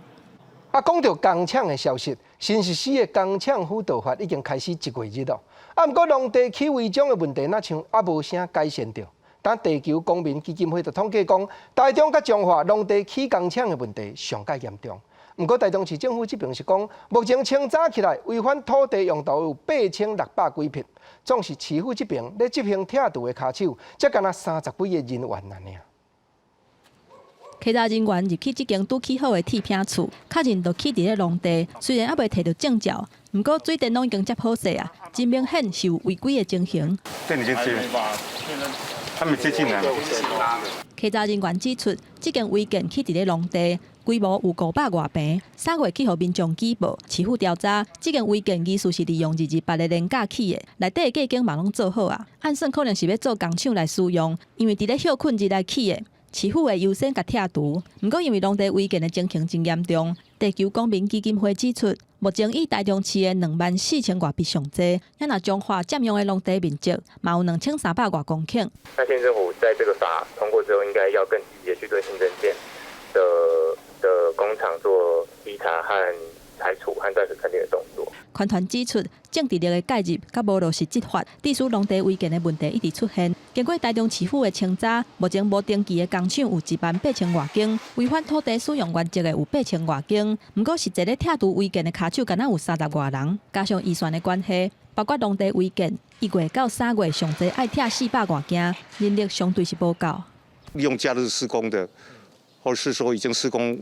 讲到工厂的消息，新实施的工厂辅导法已经开始1月1了。不过农地起违章的问题，那像无啥改善到。但地球公民基金会就统计讲，台中甲彰化农地起工厂的问题上介严重。不过，台中市政府这边是讲，目前清查起来违反土地用途有8600几匹，总是市府这边咧执行拆除的骹手，才敢若30几个人员尔。稽查人员入去这间拄起好的铁片厝，确认就起伫咧农地，虽然还未摕到证照，不过水电拢已经接好势啊，真明显是有违规的情形。他们接近了。稽查人员指出，这间违建起伫咧农地。规模有500外平，3月去互民众举报，市府调查，这间违建疑似是利用228的年假起的，内底架景嘛拢做好啊，按算可能是要做工厂来使用，因为伫咧休困日来起的，市府会优先甲拆除。不过因为农地违建的情形真严重，地球公民基金会指出，目前以台中市的24000多笔上济，也若彰化占用的农地面积嘛有2300多公顷。那县政府在这个法通过之后，应该要更积极的去对新增建的工厂做稽查和拆除和断水勘定的动作。团团指出，政治力的介入甲无落实执法，致使农地违建的问题一直出现。经过台中市府的清查，目前无登记的工厂有18000多间，违反土地使用原则的有8000多间。不过实际咧拆除违建的骹手敢若有30多人，加上预算的关系，包括农地违建，1月到3月上济爱拆400多件，人力相对是不够。利用假日施工的。或是说已经施工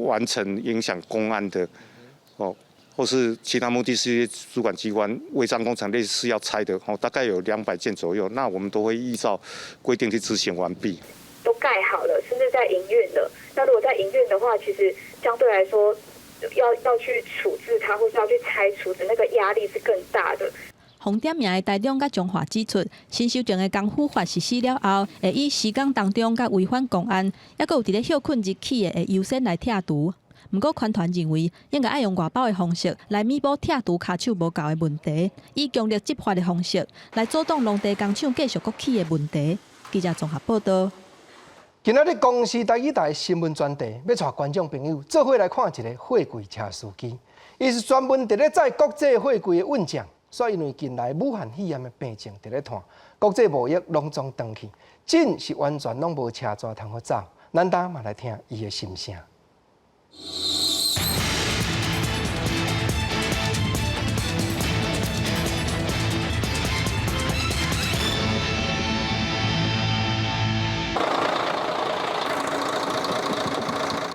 完成影响公安的，或是其他目的是主管机关违章工程类似要拆的，大概有200件左右，那我们都会依照规定去执行完毕。都盖好了，甚至在营运了。那如果在营运的话，其实相对来说，要去处置它，或是要去拆除的那个压力是更大的。红点名的台中甲彰化指出，新修正的工辅法实施了后，会以施工当中甲违反公安，抑佫有伫咧休困日起的，会优先来拆除。不过，团团认为应该爱用外包的方式来弥补拆除骹手无够的问题，以强力执法的方式来阻挡农地工厂继续搁起的问题。记者综合报道。今仔日公视台语台新闻专题，要带观众朋友做伙来看一个货柜车司机，伊是专门伫咧载国际货柜的运将。所以因为近来武汉肺炎的病症伫咧传，国际贸易拢总断去，真是完全拢无车纸通好走。咱当嘛来听伊的心声。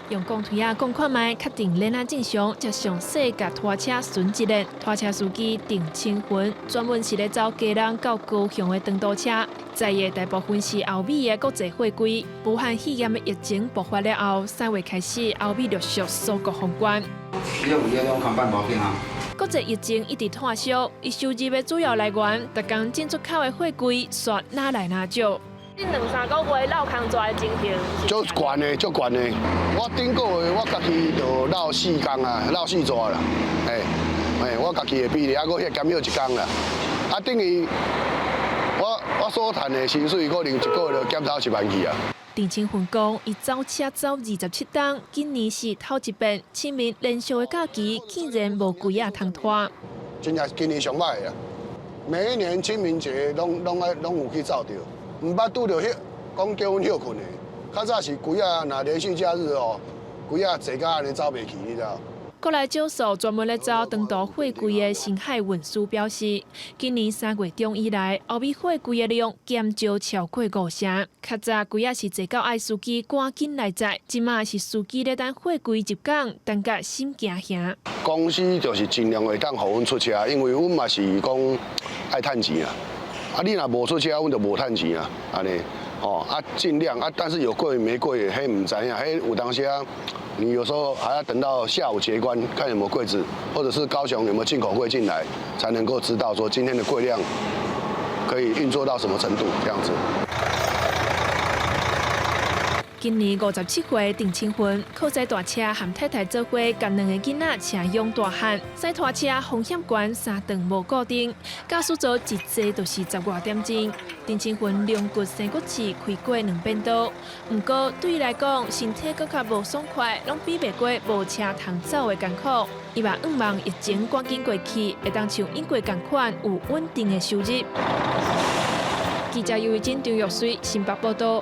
用公推啊公看卖，确定连啊正常，才详细甲拖车巡一列。拖车司机郑清云专门是咧找家人到高雄的长途车，在野大部分是欧美的国际货柜。武汉肺炎的疫情爆发了后，3月开始欧美陆续锁国封关。你有这种看板无紧啊？国际疫情一直退烧，伊收入的主要来源，逐工进出口的货柜煞哪来哪少。近2-3个月闹空抓的情形，足悬的，足悬的。我顶个月我家己就闹4工啊，闹4抓啦。我家己的比例还阁减少1工啦。啊，等于我所赚的薪水，可能1个月就减少1万去啊。郑清云讲，伊走车走27档，今年是头一遍，清明连续的假期竟然无几啊通拖。真正今年上歹啊！每一年清明节拢有去走着，唔捌拄着讲叫阮休困的。较早是几啊，若连续假日哦，几啊坐到安尼走袂去，你知道？国内少数专门咧找长途货柜的新海运输表示，今年3月中以来，欧美货柜的量减少超过5成。较早几啊是坐到爱司机赶紧来载，即马是司机咧等货柜入港，等甲心惊吓。公司就是尽量会当互阮出车，因为阮嘛是讲爱趁钱啊。啊，你若无出车，阮就无趁钱啊，安尼。尽量啊，但是有贵没贵，嘿唔知影，嘿有当时啊。你有时候还要等到下午结关，看有没有柜子，或者是高雄有没有进口柜进来，才能够知道说今天的柜量可以运作到什么程度，这样子。今年57岁郑清云靠载大车和太太做伙，甲2个囡仔车拥大汉，驶拖车风险高，3顿无固定，驾驶座一坐就是10多点钟。郑清云两骨生骨刺开过2遍刀，不过对伊来讲，身体搁较无爽快，拢比袂过无车通走的艰苦。伊嘛盼望疫情赶紧过去，会当像英国同款有稳定的收入。记者尤伟珍、张玉水新北报道。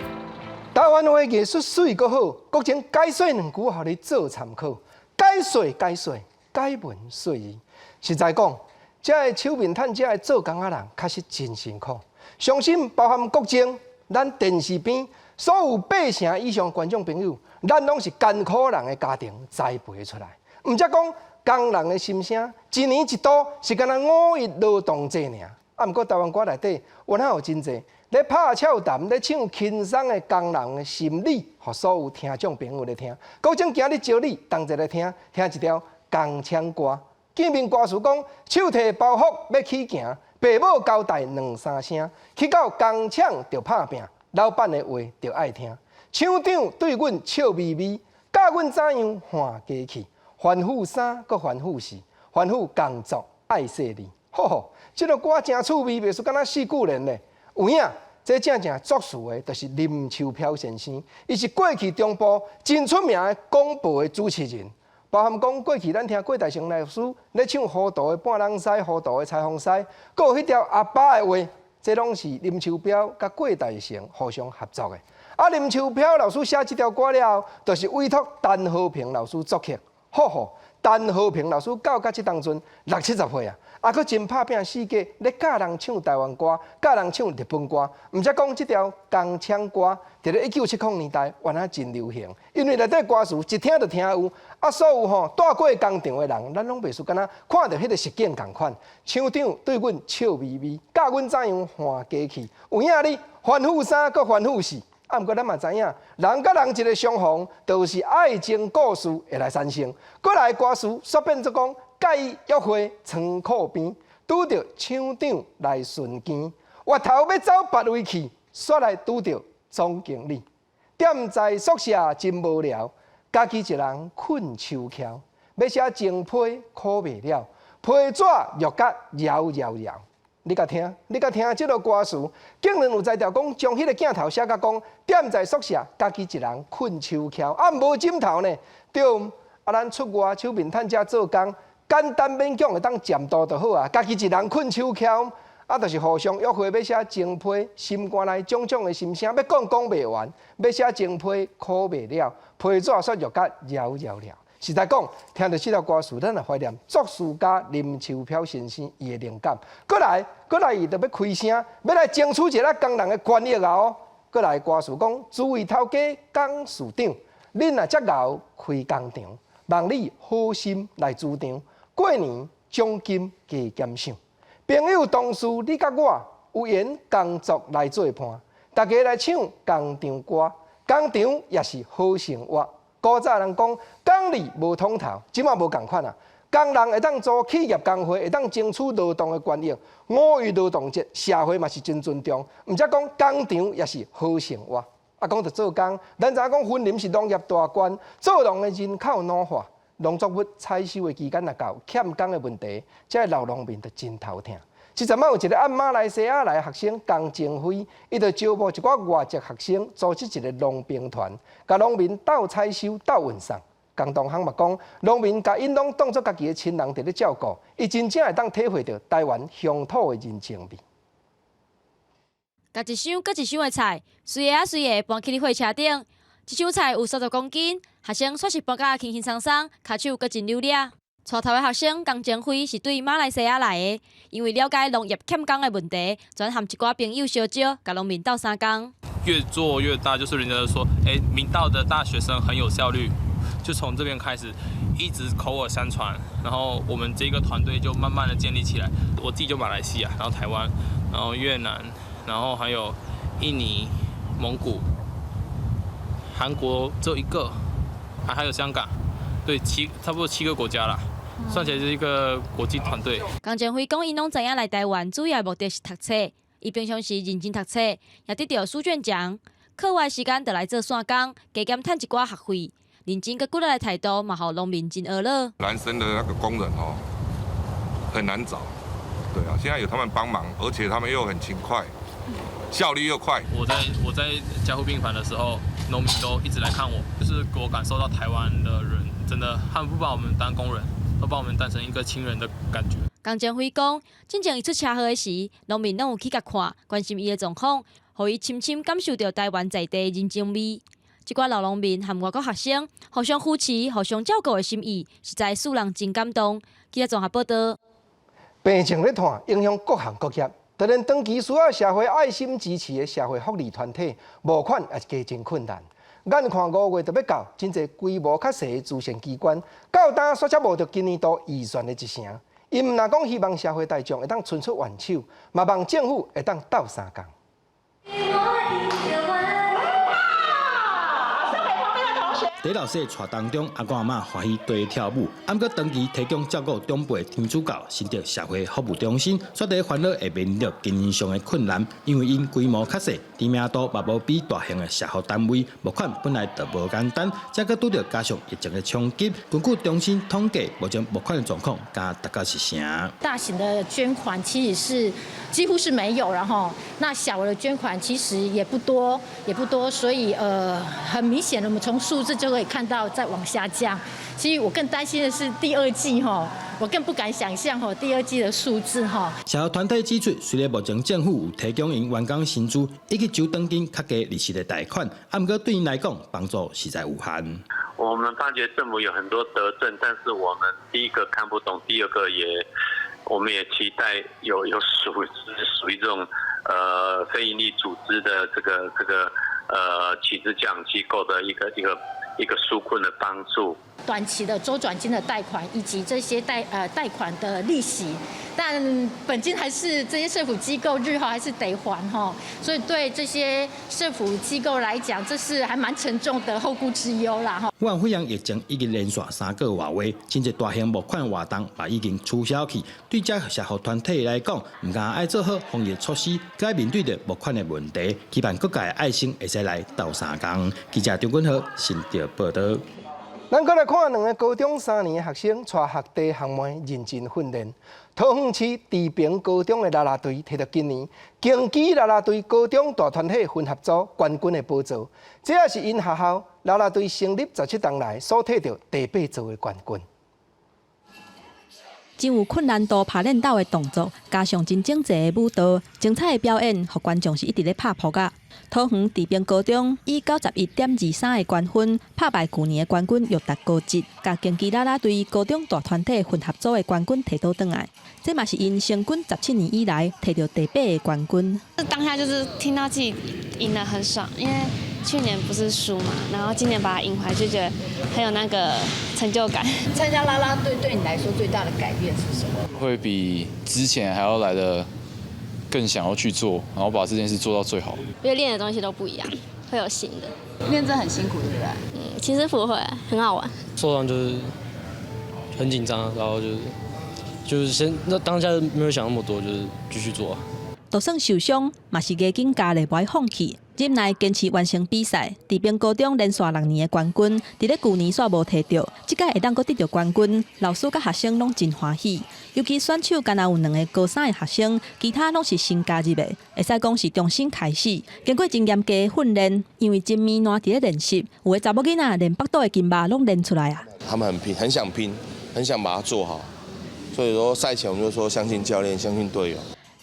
台湾话艺术水阁好，国情解说2句，互你做参考。解文解义。实在讲，这个手面趁这个做工仔人，确实真辛苦。相信包含国情，咱电视边所有8成以上观众朋友，咱拢是艰苦人的家庭栽培出来。毋则讲工人的心声，一年一度是敢若5一劳动节尔。啊，毋过台湾歌内底，有哪有真济？咧拍俏谈，咧唱轻松的工人的心理，互所有听众朋友咧听。古正今日招你同齐来听一条工腔歌。见面歌词讲，手提包袱要起行，爸母交代2-3声，去到工厂就拍拼，老板的话就爱听。厂长对阮笑眯眯，教阮怎样换家去。反腐三，搁反腐四，反腐工作爱细腻。吼，这个歌真趣味，袂输敢若4句联咧。有影，这正作词的，就是林秋飘先生。伊是过去中部真出名的广播的主持人，包含讲过去咱听郭大成老师咧唱《糊涂的半人西》《糊涂的裁缝师》，搁有迄条阿爸的话，这拢是林秋飘甲郭大成互相合作的。啊，林秋飘老师写这条歌了后，就是委托陈和平老师作曲。陈和平老师到这当阵60-70岁啊。啊，佫真拍拼世界，咧教人唱台湾歌，教人唱日本歌。毋则讲即条工腔歌，伫咧1970年代原来真流行，因为内底歌词一听就听有。啊，所有带过工厂的人，咱拢袂输敢若看到迄个实景同款。厂长对阮笑眯眯，教阮怎样换家去。有影哩，反腐三，搁反腐四。啊，毋过咱嘛知影，人甲人一个相逢，就是爱情故事会来产生。过来歌词煞变作讲。甲伊约会仓库边，拄着厂长来巡检，回头要走别位去，煞来拄着总经理。踮在宿舍真无聊，家己一人困秋蛟。要写情批苦袂了，批纸玉甲摇摇摇。你甲听这个歌词，竟然有才调讲将迄个镜头写甲讲，踮在宿舍，家己一人困秋蛟，啊无枕头呢？对，啊咱出外手面趁遮做工。简单勉强会当占道就好啊，家己一人困手蛟，啊，就是互相约会要写情批，心肝内种种的心声要讲袂完，要写情批苦袂了，批纸煞玉甲摇摇了。实在讲，听到这条歌词，咱也怀念作词家林秋飘先生伊的灵感。过来，伊就要开声，要来争取一个工人的权益啊！哦，过来歌词讲，诸位头家讲市长。恁若遮熬开工厂，望你好心来主张。过年奖金加减赏，朋友同事你甲我有缘工作来做伴，大家来唱工厂歌，工厂也是好生活。古早人讲工利无通头，即马无共款啊。工人会当做企业工会，会当争取劳动的权益。5月劳动节，社会嘛是真尊重。毋则讲工厂也是好生活。啊，讲到做工，咱知影讲森林是农业大关，做农的人口老化。农作物采收的期间若到，欠工的问题，这老农民就真头疼。即阵仔有一个按马来西亚来的学生龚正辉，伊就招募一寡外籍学生，组织一个农兵团，甲农民斗采收、斗运送。工同行嘛讲，农民甲因拢当作家己的亲人伫咧照顾，伊真正会当体会到台湾乡土的人情味。甲一箱搁一箱的菜，随个随个搬去哩火车顶。一箱菜有30公斤，学生却是搬甲轻轻松松，骹手搁真溜俩。带头的学生龚正辉是对马来西亚来的，因为了解农业欠工的问题，转和一寡朋友相招，甲农民斗相共。越做越大，就是人家说，明道的大学生很有效率，就从这边开始，一直口耳相传，然后我们这个团队就慢慢的建立起来。我自己就马来西亚，然后台湾，然后越南，然后还有印尼、蒙古。韩国只有1个，还有香港，对，差不多7个国家啦，算起来是一个国际团队。龚正辉讲，因拢知影来台湾主要目的是读册，伊平常时认真读册，也得到书卷奖，课外时间就来做散工，加减赚一寡学费，认真佮骨力的态度嘛，互农民真娱乐。男生的那个工人很难找，对啊，现在有他们帮忙，而且他们又很勤快，效率又快。我在加护病房的时候。农民都一直来看我，就是给我感受到台湾的人真的，他们不把我们当工人，都把我们当成一个亲人的感觉。龚正辉讲，真正伊出车祸的时，农民拢有去甲看，关心伊的状况，互伊深深感受到台湾在地人情味。这寡老农民和外国学生互相扶持、互相照顾的心意，实在使人真感动。记者综合报道。病情咧拖，影响各行各业。当然，长期需要社会爱心支持的社会福利团体，募款也是加真困难。眼看5月就要到，真侪规模较细的慈善机关，到今煞才无到今年度预算的1成。因毋若讲希望社会大众会当伸出援手，嘛望政府会当斗相共。在老师的带当中，阿公阿嬷欢喜对跳舞，毋过长期提供照顾长辈天主教新竹社会服务中心，却在烦恼会面临着经营上的困难，因为因规模较细，知名度嘛无比大型的社福单位，募款本来就无简单，再搁拄着加上疫情的冲击，根据中心统计，目前募款的状况，加大概是啥？大型的捐款其实是几乎是没有，然后那小的捐款其实也不多，所以很明显的，我们从数字就可以看到在往下降。其实我更担心的是第2季我更不敢想象第2季的数字社福团体指出，虽然目前政府有提供因员工薪资以及周转金较加利息的贷款，不过对因来讲帮助实在有限。我们发觉政府有很多德政，但是我们第一个看不懂，第二个我们也期待有属于这种非营利组织的这个旗帜这样机构的一个纾困的帮助。短期的周转金的贷款以及这些贷款的利息，但本金还是这些社福机构日后还是得还所以对这些社福机构来讲，这是还蛮沉重的后顾之忧啦武汉肺炎疫情已经连续3个月，真侪大型募款活动也已经取消去。对这社福团体来讲，唔仅爱做好防疫措施，该面对着募款的问题，期盼各界的爱心会使来斗相共。记者张君豪新竹报道。咱再来看2个高中3年的学生，带学弟学妹认真训练。桃园市地平高中的啦啦队摕到今年京基啦啦队高中大团体混合组冠军的宝座，这也是因学校啦啦队成立17年来所摕到第8座的冠军。真有困难度爬练斗的动作，加上真整齐的舞蹈，精彩的表演，互观众是一直咧拍扑啊！桃园地平高中以91.23的冠分，拍败去年的冠军玉达高职，甲京基啦啦队高中大团体混合组的冠军摕倒转来。这嘛是因成军17年以来摕到第8的冠军。当下就是听到自己赢了很爽，因为去年不是输嘛，然后今年把它赢回来，就觉得很有那个成就感。参加啦啦队对你来说最大的改变是什么？会比之前还要来的更想要去做，然后把这件事做到最好。因为练的东西都不一样，会有新的。练真的很辛苦，对不对？其实不会，很好玩。受伤就是很紧张，然后就是先那当下没有想那么多，就是继续做。就算受伤，嘛是加紧加力，不爱放弃。任内坚持完成比赛，地边高中连续6年的冠军，伫咧旧年煞无摕到，即届会当阁得到冠军，老师甲学生拢真欢喜。尤其选手敢若有2个高3的学生，其他拢是新加入的，会使讲是重新开始。经过真严格的训练，因为真暝烂伫咧练习，有的查某囡仔连腹肚的筋肉拢练出来啊。他们很拼，很想拼，很想把它做好。所以说赛前我们就说相信教练，相信队友。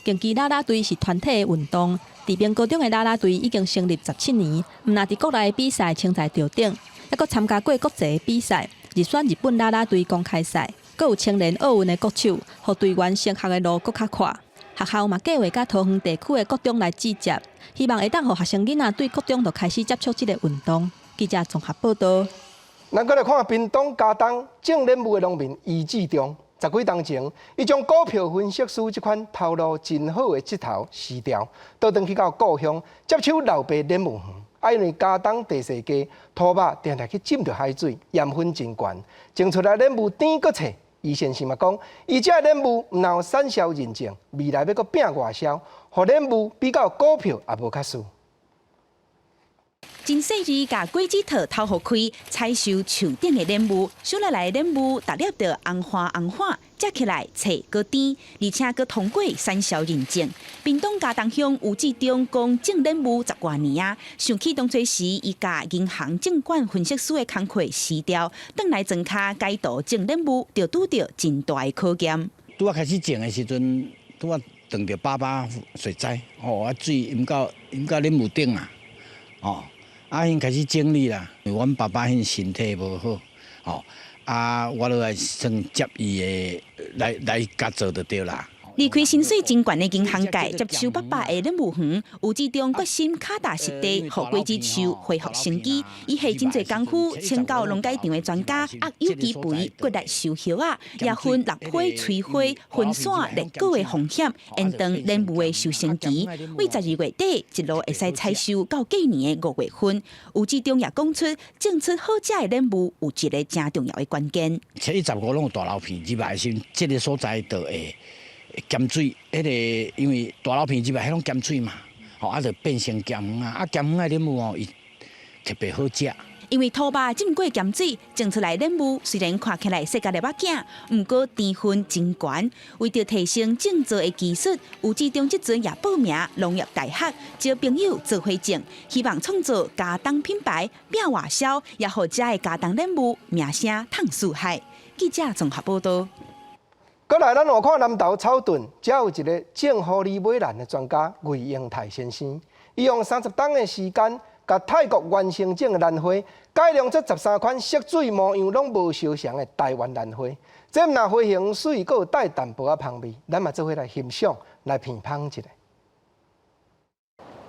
竞技啦啦队是团体的运动，地边高中的啦啦队已经成立17年，毋但伫国内的比赛称在吊顶，还阁参加过国际的比赛，入选日本啦啦队公开赛，阁有青年奥运的国手，互队员升学的路阁较快。学校嘛计划甲桃园地区的国中来集结，希望会当互学生囡仔对国中就开始接触这个运动。记者综合报道。咱搁来看屏东嘉东正任务的农民余志忠。10几年前，伊将股票分析师这款头路真好的职头辞掉，倒转去到故乡接手老爸冷木园。因为嘉东地势低，土壤定定去浸着海水，盐分真悬，种出来冷木甜搁脆。余先生嘛讲，伊这冷木毋但有产销认证，未来要搁拼外销，互冷木比较股票也无较输。真细致，甲果子套头互开，采收树顶的莲雾，收落来的莲雾逐粒着红花，食起来脆搁甜，而且搁通过产销认证。屏东嘉东乡余志忠讲种莲雾10多年啊，想起当初时伊甲银行证券分析师的工课辞掉，转来庄脚改道种莲雾，就拄着真大的考验。拄啊开始种的时阵，拄啊撞着爸爸水灾，水淹到莲雾顶啊，因开始整理啦，因为阮爸爸身体无好，我落来算接伊的来甲做就对啦。离开薪水真悬的银行界，接手爸爸的任务园，余志忠决心脚踏实地，互果子树恢复生机。伊下真侪功夫，请教农改场的专家，有机肥、骨力收叶啊，也分落花、催花、分散热果的风险，延长莲雾的收成期。为12月底一路会使采收到过年的5月份。余志忠也讲出，种出好食的莲雾有一个真重要的关键。切15拢有大老片，入来时这个所在就会咸水，迄个因为大老片入来迄种咸水嘛，就变成咸黄啊，咸黄的莲雾伊特别好食。因为土巴浸过咸水，种出来莲雾虽然看起来细甲粒仔囝，毋过甜分真悬。为着提升种植的技术，余志忠即阵也报名农业大学，招朋友做伙种，希望创造嘉东品牌，拼外销，也互遮的嘉东莲雾名声通四海。记者综合报道。过来，咱看看南投草屯，这有一个种护理美兰的专家魏英泰先生，伊用30天的时间，甲泰国原生种的兰花改良出13款色水模样拢无相同的台湾兰花。这若花型水，阁有带淡薄仔香味，咱嘛做伙来欣赏，来评判一下。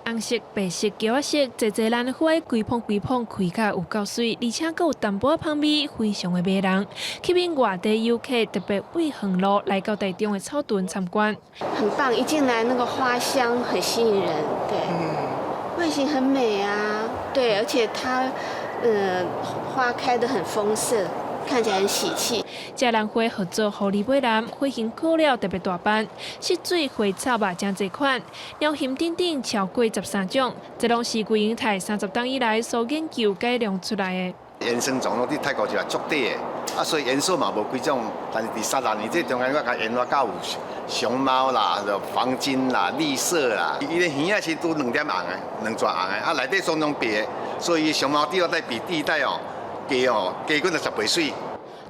红色、白色、橘色，侪兰花规捧开甲有够水，而且阁有淡薄仔香味，非常的迷人。吸引外地游客特别为远路来到台中的草屯参观。很棒，一进来那个花香很吸引人，对，外形很美啊，对，而且它花开得很丰盛。看起来很喜气。这兰花合作护理美兰，花型烤了特别大版，色水花草吧真侪款，鸟形等等超过13种，这拢是桂英泰30年以来所研究改良出来的。原生种拢伫泰国是足底的，所以颜色嘛无几种，但是第30年这中间我甲研发到有熊猫啦、黄金啦、绿色啦，伊的鱼啊其实都2点红的，2撮红的，内底双种白的，所以熊猫第二代比第一代加滚了10倍水。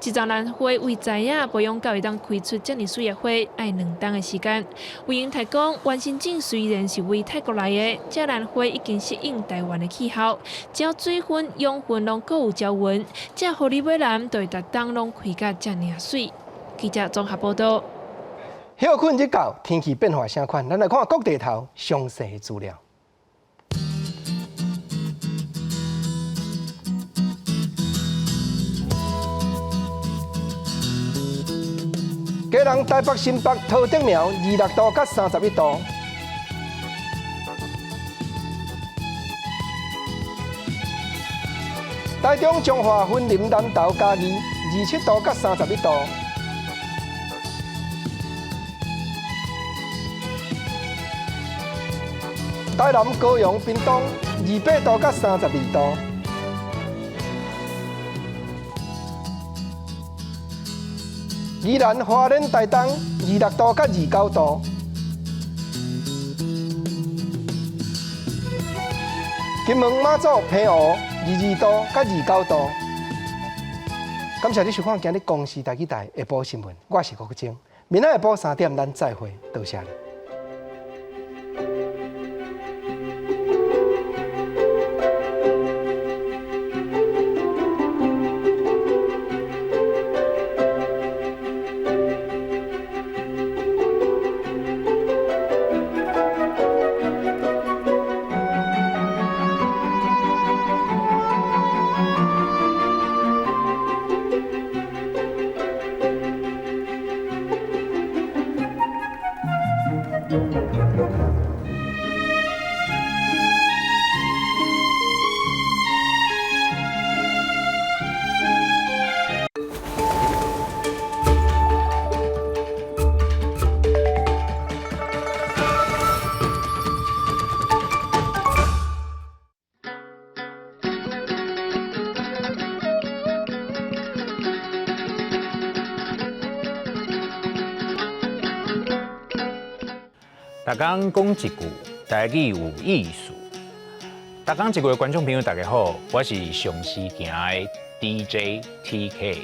一丛兰花为知影培养到会当开出这么水的花，要2冬的时间。魏英泰讲，原生种虽然是为泰国来的，这兰花已经适应台湾的气候，只要水分、养分拢够有条纹，这护理美兰就会逐冬拢开甲这么水。记者综合报道。休困日到，天气变化啥款？咱来看各地头详细资料。基隆、台北、新北、桃竹苗26度到31度。台中、彰化、云林、南投、嘉义27度到31度。台南、高雄、屏东28度到32度。宜兰、花莲、台东26度到29度。金门、马祖、澎湖22度到29度。感谢你收看今日公视台语台下晡新闻，我是郭国正。明仔下晡3点，咱再会，多谢你。大家讲一句台语有意思。大家一句的观众朋友大家好，我是上司行的 DJ TK。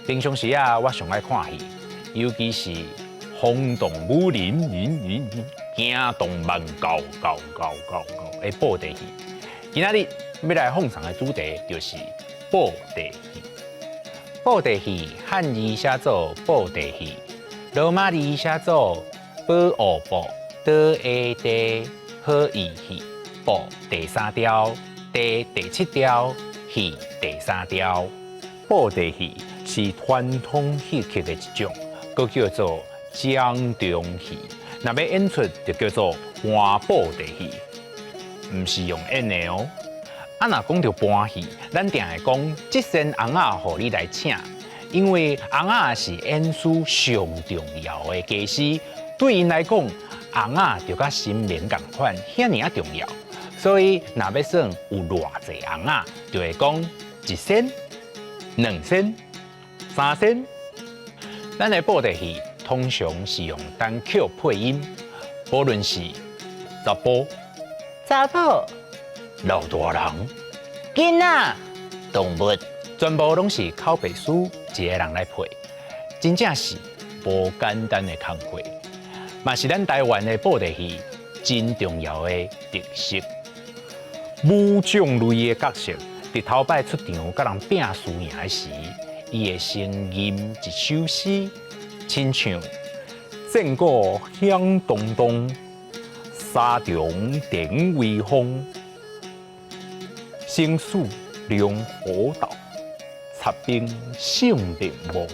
平常时啊，我上爱看戏，尤其是轰动武林，惊动万高的布袋戏。今仔日要来奉上的主题就是布袋戏。布袋戏汉字写作布袋戏，罗马字写作保护布，倒下地好义戏，布第3条，第7条，戏第3条。布袋戏是传统戏曲的一种，佫叫做江中戏。若要演出，就叫做搬布袋戏，唔是用演的哦。啊，若讲到搬戏，咱定会讲这身红仔互你来请，因为红仔是演出上重要的家私。对因来讲，红仔就甲新棉同款，遐尔啊重要。所以，若要算有偌济红仔，就会讲1身、2身、3身。咱的布袋戏通常是用单口配音，无论是查甫、查某、老大人、囡仔、动物，全部拢是口白师一个人来配，真正是无简单的工课。嘛是咱台湾的布袋戏真重要的特色。武将类的角色，伫头摆出场甲人拼输赢的时，伊会先吟一首诗，亲像战鼓响咚咚，沙场电威风，生死两河道，插兵胜敌亡。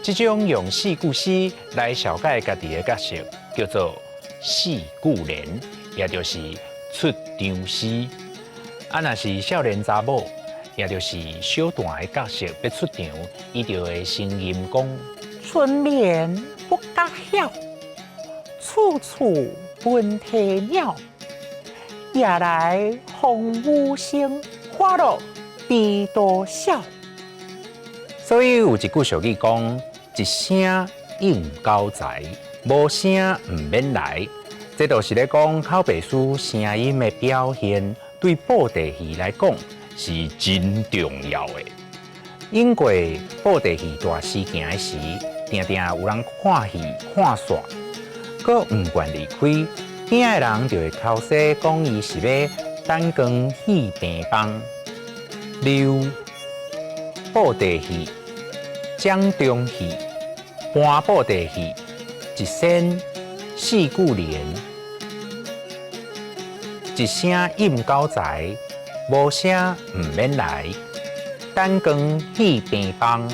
这种用四句诗来小解家己的角色，叫做四句联，也就是出场诗。啊，若是少年查某，也就是小段的角色要出场，伊就会先吟讲：春眠不觉晓，处处闻啼鸟。夜来风雨声，花落知多少。所以有一句俗语讲：一声应交财，无声唔免来。这就是咧讲口白师声音的表现，对布袋戏来讲是真重要的。因过布袋戏大事件的时，定定有人看戏看煞，佫唔愿离开，边的人就会口说讲伊是要单光戏病房，例如布袋戏、江中戏、搬布袋戏、一身四句联。一声应交财，无声唔免来。单光戏病房，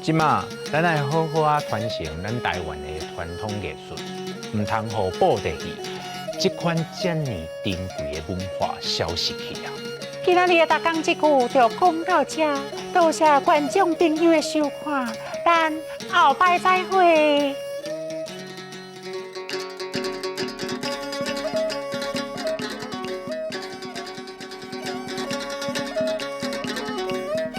即马咱来好好啊传承咱台湾的传统艺术，唔通互布袋戏这款遮尔珍贵的文化消失去啊！今仔日的大讲即句就讲到这，多谢观众朋友的收看，咱后摆再会。